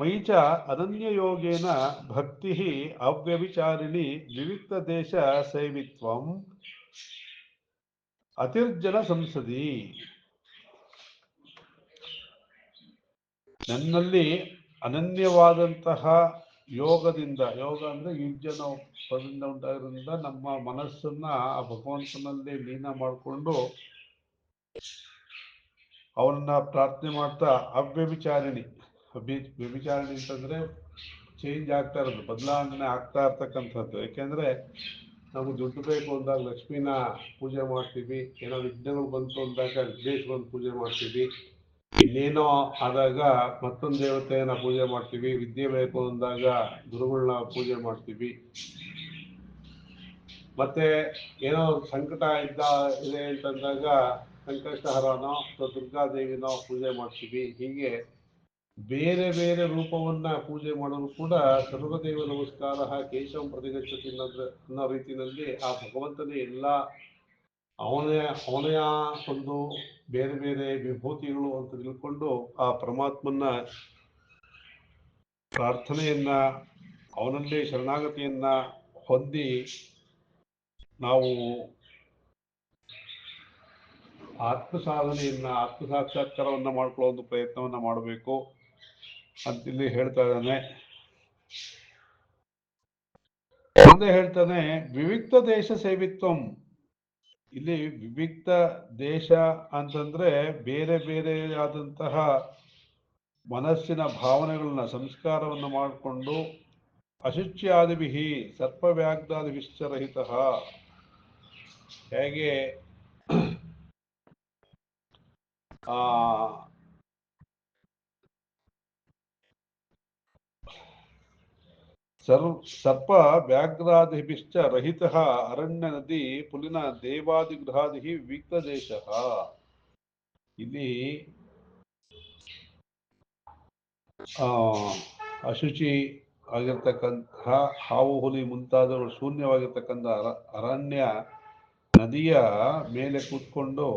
ಮೈಚ ಅನನ್ಯ ಯೋಗೇನ ಭಕ್ತಿ ಅವ್ಯಭಿಚಾರಿಣಿ ವಿವಿಕ್ತ ದೇಶ ಸೇವಿತ್ವಂ ಅತಿರ್ಜನ ಸಂಸದಿ. ನನ್ನಲ್ಲಿ ಅನನ್ಯವಾದಂತಹ ಯೋಗದಿಂದ, ಯೋಗ ಅಂದ್ರೆ ಯುಜ್ಯನ ಪದದಿಂದ ಉಂಟಾಗಿರೋದ್ರಿಂದ ನಮ್ಮ ಮನಸ್ಸನ್ನ ಆ ಭಗವಂತನಲ್ಲಿ ಲೀನ ಮಾಡಿಕೊಂಡು ಅವನನ್ನ ಪ್ರಾರ್ಥನೆ ಮಾಡ್ತಾ ಅವ್ಯಭಿಚಾರಿಣಿ. ವ್ಯಭಿಚಾರಿಣಿ ಅಂತಂದ್ರೆ ಚೇಂಜ್ ಆಗ್ತಾ ಇರೋದು, ಬದಲಾವಣೆ ಆಗ್ತಾ ಇರ್ತಕ್ಕಂಥದ್ದು. ಯಾಕೆಂದ್ರೆ ನಮಗೆ ದುಡ್ಡು ಬೇಕು ಅಂದಾಗ ಲಕ್ಷ್ಮಿನ ಪೂಜೆ ಮಾಡ್ತೀವಿ, ಏನೋ ವಿಘ್ನಗಳು ಬಂತು ಅಂದಾಗ ವಿಘ್ನೇಶ್ವರನ ಪೂಜೆ ಮಾಡ್ತೀವಿ, ಇನ್ನೇನೋ ಆದಾಗ ಮತ್ತೊಂದು ದೇವತೆಯನ್ನ ಪೂಜೆ ಮಾಡ್ತೀವಿ, ವಿದ್ಯೆ ಬೇಕು ಅಂದಾಗ ಗುರುಗಳನ್ನ ಪೂಜೆ ಮಾಡ್ತೀವಿ, ಮತ್ತೆ ಏನೋ ಸಂಕಟ ಇದೆ ಅಂತಂದಾಗ ಸಂಕಷ್ಟಹರನೋ ಅಥವಾ ದುರ್ಗಾದೇವಿನೋ ಪೂಜೆ ಮಾಡ್ತೀವಿ. ಹೀಗೆ ಬೇರೆ ಬೇರೆ ರೂಪವನ್ನ ಪೂಜೆ ಮಾಡಲು ಕೂಡ ಸರ್ವದೇವ ನಮಸ್ಕಾರ ಕೇಶವ ಪ್ರತಿಗಚ್ಚತಿ ಅನ್ನೋ ರೀತಿಯಲ್ಲಿ ಆ ಭಗವಂತನೇ ಎಲ್ಲ ಅವನೇ ಅವನೆಯ ಒಂದು ಬೇರೆ ಬೇರೆ ವಿಭೂತಿಗಳು ಅಂತ ತಿಳ್ಕೊಂಡು ಆ ಪರಮಾತ್ಮನ ಪ್ರಾರ್ಥನೆಯನ್ನ ಅವನಲ್ಲೇ ಶರಣಾಗತಿಯನ್ನ ಹೊಂದಿ ನಾವು ಆತ್ಮ ಸಾಧನೆಯನ್ನ ಆತ್ಮ ಸಾಕ್ಷಾತ್ಕಾರವನ್ನ ಮಾಡ್ಕೊಳ್ಳೋ ಒಂದು ಪ್ರಯತ್ನವನ್ನ ಮಾಡಬೇಕು ಅಂತಿಲ್ಲಿ ಹೇಳ್ತಾ ಇದ್ದಾನೆ. ಮುಂದೆ ಹೇಳ್ತಾನೆ ವಿವಿಕ್ತ ದೇಶ ಸೇವಿತ್ವಂ. ಇಲ್ಲಿ ವಿವಿಕ್ತ ದೇಶ ಅಂತಂದ್ರೆ ಬೇರೆ ಬೇರೆ ಆದಂತಹ ಮನಸ್ಸಿನ ಭಾವನೆಗಳನ್ನ ಸಂಸ್ಕಾರವನ್ನು ಮಾಡಿಕೊಂಡು ಅಶುಚ್ಯಾದಿಭಿ ಸರ್ಪವ್ಯಾಘ್ರಾದಿ ವಿಶ್ಚರಹಿತ. ಹೇಗೆ ಆ ಸರ್ಪ ವ್ಯಾಘ್ರಾದಿಭಿಶ್ಚ ರಹಿತ ಅರಣ್ಯ ನದಿ ಪುಲಿನ ದೇವಾದಿಗೃಹಾದಿ ವಿವಿಕ್ತ ದೇಶ. ಇಲ್ಲಿ ಅಶುಚಿ ಆಗಿರ್ತಕ್ಕಂತಹ ಹಾವು ಹುಲಿ ಮುಂತಾದವರು ಶೂನ್ಯವಾಗಿರ್ತಕ್ಕಂಥ ಅರಣ್ಯ ನದಿಯ ಮೇಲೆ ಕೂತ್ಕೊಂಡು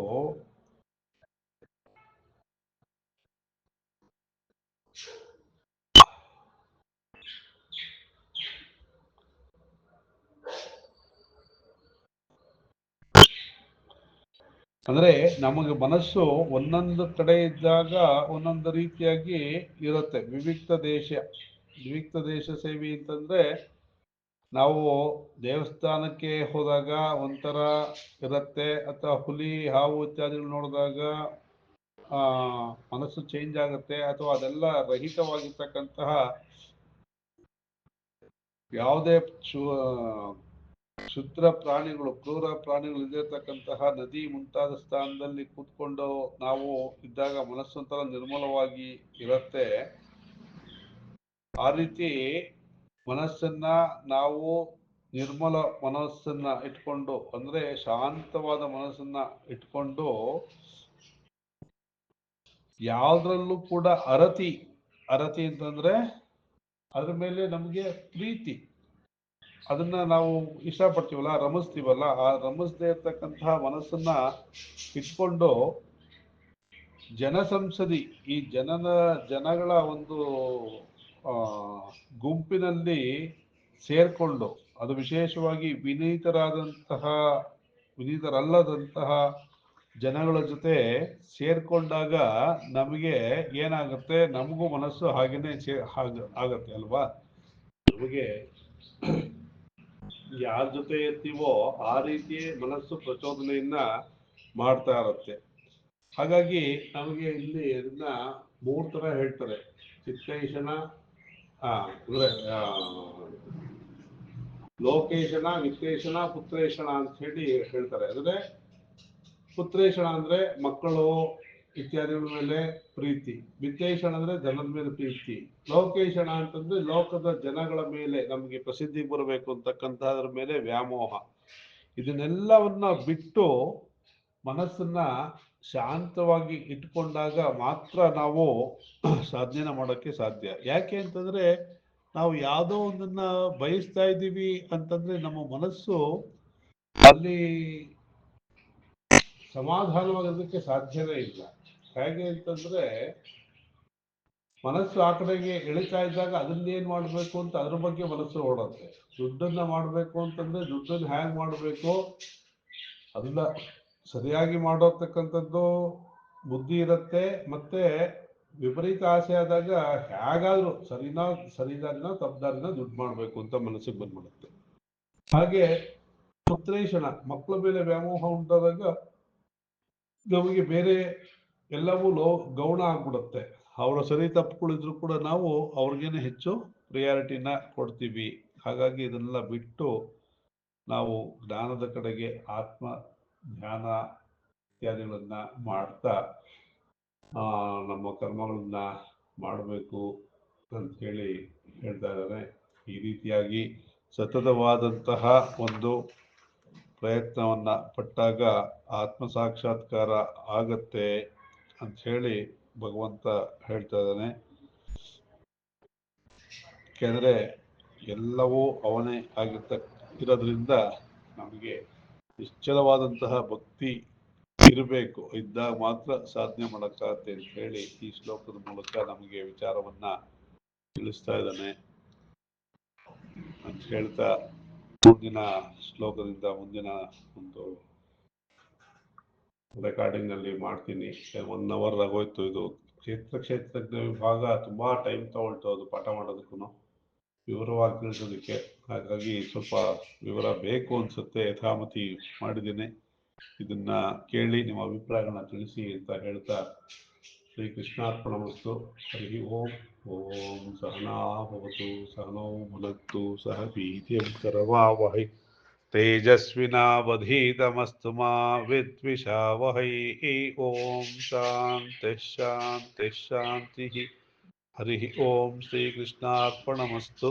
ಅಂದ್ರೆ ನಮಗೆ ಮನಸ್ಸು ಒಂದೊಂದು ಕಡೆ ಇದ್ದಾಗ ಒಂದೊಂದು ರೀತಿಯಾಗಿ ಇರುತ್ತೆ. ವಿವಿಕ್ತ ದೇಶ, ವಿವಿಕ್ತ ದೇಶ ಸೇವೆ ಅಂತಂದ್ರೆ ನಾವು ದೇವಸ್ಥಾನಕ್ಕೆ ಹೋದಾಗ ಒಂಥರ ಇರುತ್ತೆ, ಅಥವಾ ಹುಲಿ ಹಾವು ಇತ್ಯಾದಿಗಳು ನೋಡಿದಾಗ ಮನಸ್ಸು ಚೇಂಜ್ ಆಗುತ್ತೆ, ಅಥವಾ ಅದೆಲ್ಲ ರಹಿತವಾಗಿರ್ತಕ್ಕಂತಹ ಯಾವುದೇ ಕ್ಷುದ್ರ ಪ್ರಾಣಿಗಳು ಕ್ರೂರ ಪ್ರಾಣಿಗಳು ಇದಿರ್ತಕ್ಕಂತಹ ನದಿ ಮುಂತಾದ ಸ್ಥಾನದಲ್ಲಿ ಕೂತ್ಕೊಂಡು ನಾವು ಇದ್ದಾಗ ಮನಸ್ಸೊಂಥರ ನಿರ್ಮಲವಾಗಿ ಇರುತ್ತೆ. ಆ ರೀತಿ ಮನಸ್ಸನ್ನ ನಾವು ನಿರ್ಮಲ ಮನಸ್ಸನ್ನ ಇಟ್ಕೊಂಡು, ಅಂದ್ರೆ ಶಾಂತವಾದ ಮನಸ್ಸನ್ನ ಇಟ್ಕೊಂಡು ಯಾವ್ದ್ರಲ್ಲೂ ಕೂಡ ಅರತಿ ಅಂತಂದ್ರೆ ಅದ್ರ ಮೇಲೆ ನಮಗೆ ಪ್ರೀತಿ, ಅದನ್ನ ನಾವು ಇಷ್ಟಪಡ್ತೀವಲ್ಲ, ರಮಿಸ್ತೀವಲ್ಲ, ಆ ರಮಿಸದೇ ಇರ್ತಕ್ಕಂತಹ ಮನಸ್ಸನ್ನ ಇಟ್ಕೊಂಡು ಜನಸಂಸದಿ, ಈ ಜನಗಳ ಒಂದು ಗುಂಪಿನಲ್ಲಿ ಸೇರ್ಕೊಂಡು, ಅದು ವಿಶೇಷವಾಗಿ ವಿನೀತರಲ್ಲದಂತಹ ಜನಗಳ ಜೊತೆ ಸೇರ್ಕೊಂಡಾಗ ನಮಗೆ ಏನಾಗುತ್ತೆ, ನಮಗೂ ಮನಸ್ಸು ಹಾಗೇನೆ ಆಗತ್ತೆ ಅಲ್ವಾ. ನಮಗೆ ಯಾರ ಜೊತೆ ಇರ್ತೀವೋ ಆ ರೀತಿಯೇ ಮನಸ್ಸು ಪ್ರಚೋದನೆಯನ್ನ ಮಾಡ್ತಾ ಇರುತ್ತೆ. ಹಾಗಾಗಿ ನಮಗೆ ಇಲ್ಲಿ ಅದನ್ನ 3 ತರ ಹೇಳ್ತಾರೆ. ಚಿತ್ತೈಷಣ, ಅಂದ್ರೆ ಲೋಕೇಶನ, ವಿತ್ತೇಷಣ, ಪುತ್ರೇಷಣ ಅಂತ ಹೇಳಿ ಹೇಳ್ತಾರೆ. ಅಂದ್ರೆ ಪುತ್ರೇಷಣ ಅಂದ್ರೆ ಮಕ್ಕಳು ಇತ್ಯಾದಿಗಳ ಮೇಲೆ ಪ್ರೀತಿ, ವಿತ್ತೇಷಣ ಅಂದ್ರೆ ಜನರ ಮೇಲೆ ಪ್ರೀತಿ, ಲೋಕೇಶಣ ಅಂತಂದ್ರೆ ಲೋಕದ ಜನಗಳ ಮೇಲೆ ನಮಗೆ ಪ್ರಸಿದ್ಧಿ ಬರಬೇಕು ಅಂತಕ್ಕಂಥದ್ರ ಮೇಲೆ ವ್ಯಾಮೋಹ. ಇದನ್ನೆಲ್ಲವನ್ನ ಬಿಟ್ಟು ಮನಸ್ಸನ್ನ ಶಾಂತವಾಗಿ ಇಟ್ಕೊಂಡಾಗ ಮಾತ್ರ ನಾವು ಸಾಧನೆ ಮಾಡೋಕ್ಕೆ ಸಾಧ್ಯ. ಯಾಕೆ ಅಂತಂದ್ರೆ ನಾವು ಯಾವುದೋ ಒಂದನ್ನ ಬಯಸ್ತಾ ಇದ್ದೀವಿ ಅಂತಂದ್ರೆ ನಮ್ಮ ಮನಸ್ಸು ಅಲ್ಲಿ ಸಮಾಧಾನವಾಗೋದಕ್ಕೆ ಸಾಧ್ಯವೇ ಇಲ್ಲ. ಹೇಗೆ ಅಂತಂದ್ರೆ ಮನಸ್ಸು ಆ ಕಡೆಗೆ ಎಳಿತಾ ಇದ್ದಾಗ ಅದನ್ನೇನ್ ಮಾಡ್ಬೇಕು ಅಂತ ಅದ್ರ ಬಗ್ಗೆ ಮನಸ್ಸು ಓಡುತ್ತೆ. ದುಡ್ಡನ್ನ ಮಾಡ್ಬೇಕು ಅಂತಂದ್ರೆ ದುಡ್ಡನ್ನ ಹ್ಯಾಂಗ್ ಮಾಡ್ಬೇಕು ಅದನ್ನ ಸರಿಯಾಗಿ ಮಾಡೋತಕ್ಕಂಥದ್ದು ಬುದ್ಧಿ ಇರುತ್ತೆ. ಮತ್ತೆ ವಿಪರೀತ ಆಸೆ ಆದಾಗ ಹೇಗಾದ್ರೂ ಸರಿದಾರಿನ ತಪ್ಪದಾರಿನ ದುಡ್ಡು ಮಾಡ್ಬೇಕು ಅಂತ ಮನಸ್ಸಿಗೆ ಬಂದ್ಬಿಡುತ್ತೆ. ಹಾಗೆ ಪುತ್ರೇಷಣ, ಮಕ್ಕಳ ಮೇಲೆ ವ್ಯಾಮೋಹ ಉಂಟಾದಾಗ ನಮಗೆ ಬೇರೆ ಎಲ್ಲವೂ ಗೌಣ ಆಗ್ಬಿಡುತ್ತೆ. ಅವರ ಸರಿ ತಪ್ಪುಗಳಿದ್ರು ಕೂಡ ನಾವು ಅವ್ರಿಗೇನೆ ಹೆಚ್ಚು ಪ್ರಿಯಾರಿಟಿನ ಕೊಡ್ತೀವಿ. ಹಾಗಾಗಿ ಇದನ್ನೆಲ್ಲ ಬಿಟ್ಟು ನಾವು ಜ್ಞಾನದ ಕಡೆಗೆ ಆತ್ಮ ಧ್ಯಾನ ಇತ್ಯಾದಿಗಳನ್ನ ಮಾಡ್ತಾ ನಮ್ಮ ಕರ್ಮಗಳನ್ನ ಮಾಡಬೇಕು ಅಂತ ಹೇಳಿ ಹೇಳ್ತಾ ಇದ್ದಾರೆ. ಈ ರೀತಿಯಾಗಿ ಸತತವಾದಂತಹ ಒಂದು ಪ್ರಯತ್ನವನ್ನ ಪಟ್ಟಾಗ ಆತ್ಮ ಸಾಕ್ಷಾತ್ಕಾರ ಆಗತ್ತೆ ಅಂತ ಹೇಳಿ ಭಗವಂತ ಹೇಳ್ತಾ ಇದ್ದಾನೆ. ಯಾಕೆಂದ್ರೆ ಎಲ್ಲವೂ ಅವನೇ ಇರೋದ್ರಿಂದ ನಮಗೆ ನಿಶ್ಚಲವಾದಂತಹ ಭಕ್ತಿ ಇರಬೇಕು, ಇದ್ದಾಗ ಮಾತ್ರ ಸಾಧನೆ ಮಾಡಕ್ಕಾಗತ್ತೆ ಅಂತ ಹೇಳಿ ಈ ಶ್ಲೋಕದ ಮೂಲಕ ನಮಗೆ ವಿಚಾರವನ್ನ ತಿಳಿಸ್ತಾ ಇದ್ದಾನೆ ಅಂತ ಹೇಳ್ತಾ ಮುಂದಿನ ಶ್ಲೋಕದಿಂದ ಮುಂದಿನ ಒಂದು ರೆಕಾರ್ಡಿಂಗ್ ನಲ್ಲಿ ಮಾಡ್ತೀನಿ. 1 hour ಆಗೋಯ್ತು. ಇದು ಕ್ಷೇತ್ರಜ್ಞ ವಿಭಾಗ ತುಂಬಾ ಟೈಮ್ ತಗೊಳ್ತು ಅದು ಪಾಠ ಮಾಡೋದಕ್ಕೂ ವಿವರವಾಗಿ ತಿಳಿಸೋದಕ್ಕೆ. ಹಾಗಾಗಿ ಸ್ವಲ್ಪ ವಿವರ ಬೇಕು ಅನ್ಸುತ್ತೆ, ಯಥಾಮತಿ ಮಾಡಿದ್ದೀನಿ. ಇದನ್ನ ಕೇಳಿ ನಿಮ್ಮ ಅಭಿಪ್ರಾಯಗಳನ್ನ ತಿಳಿಸಿ ಅಂತ ಹೇಳ್ತಾ ಶ್ರೀ ಕೃಷ್ಣಾರ್ಪಣಮಸ್ತು. ಹರಿ ಓಂ. ಓಂ ಸಹನಾ ಭವತು ಸಹನೋ ಭುನಕ್ತು ಸಹ ವೀರ್ಯಂ ಕರವಾವಹೈ ತೇಜಸ್ವಿನಾವಧೀತಮಸ್ತು ಮಾ ವಿದ್ವಿಷಾವಹೈ. ಓಂ ಶಾಂತಿ ಶಾಂತಿ ಶಾಂತಿ. ಹರಿ ಓಂ. ಶ್ರೀ ಕೃಷ್ಣಾರ್ಪಣಮಸ್ತು.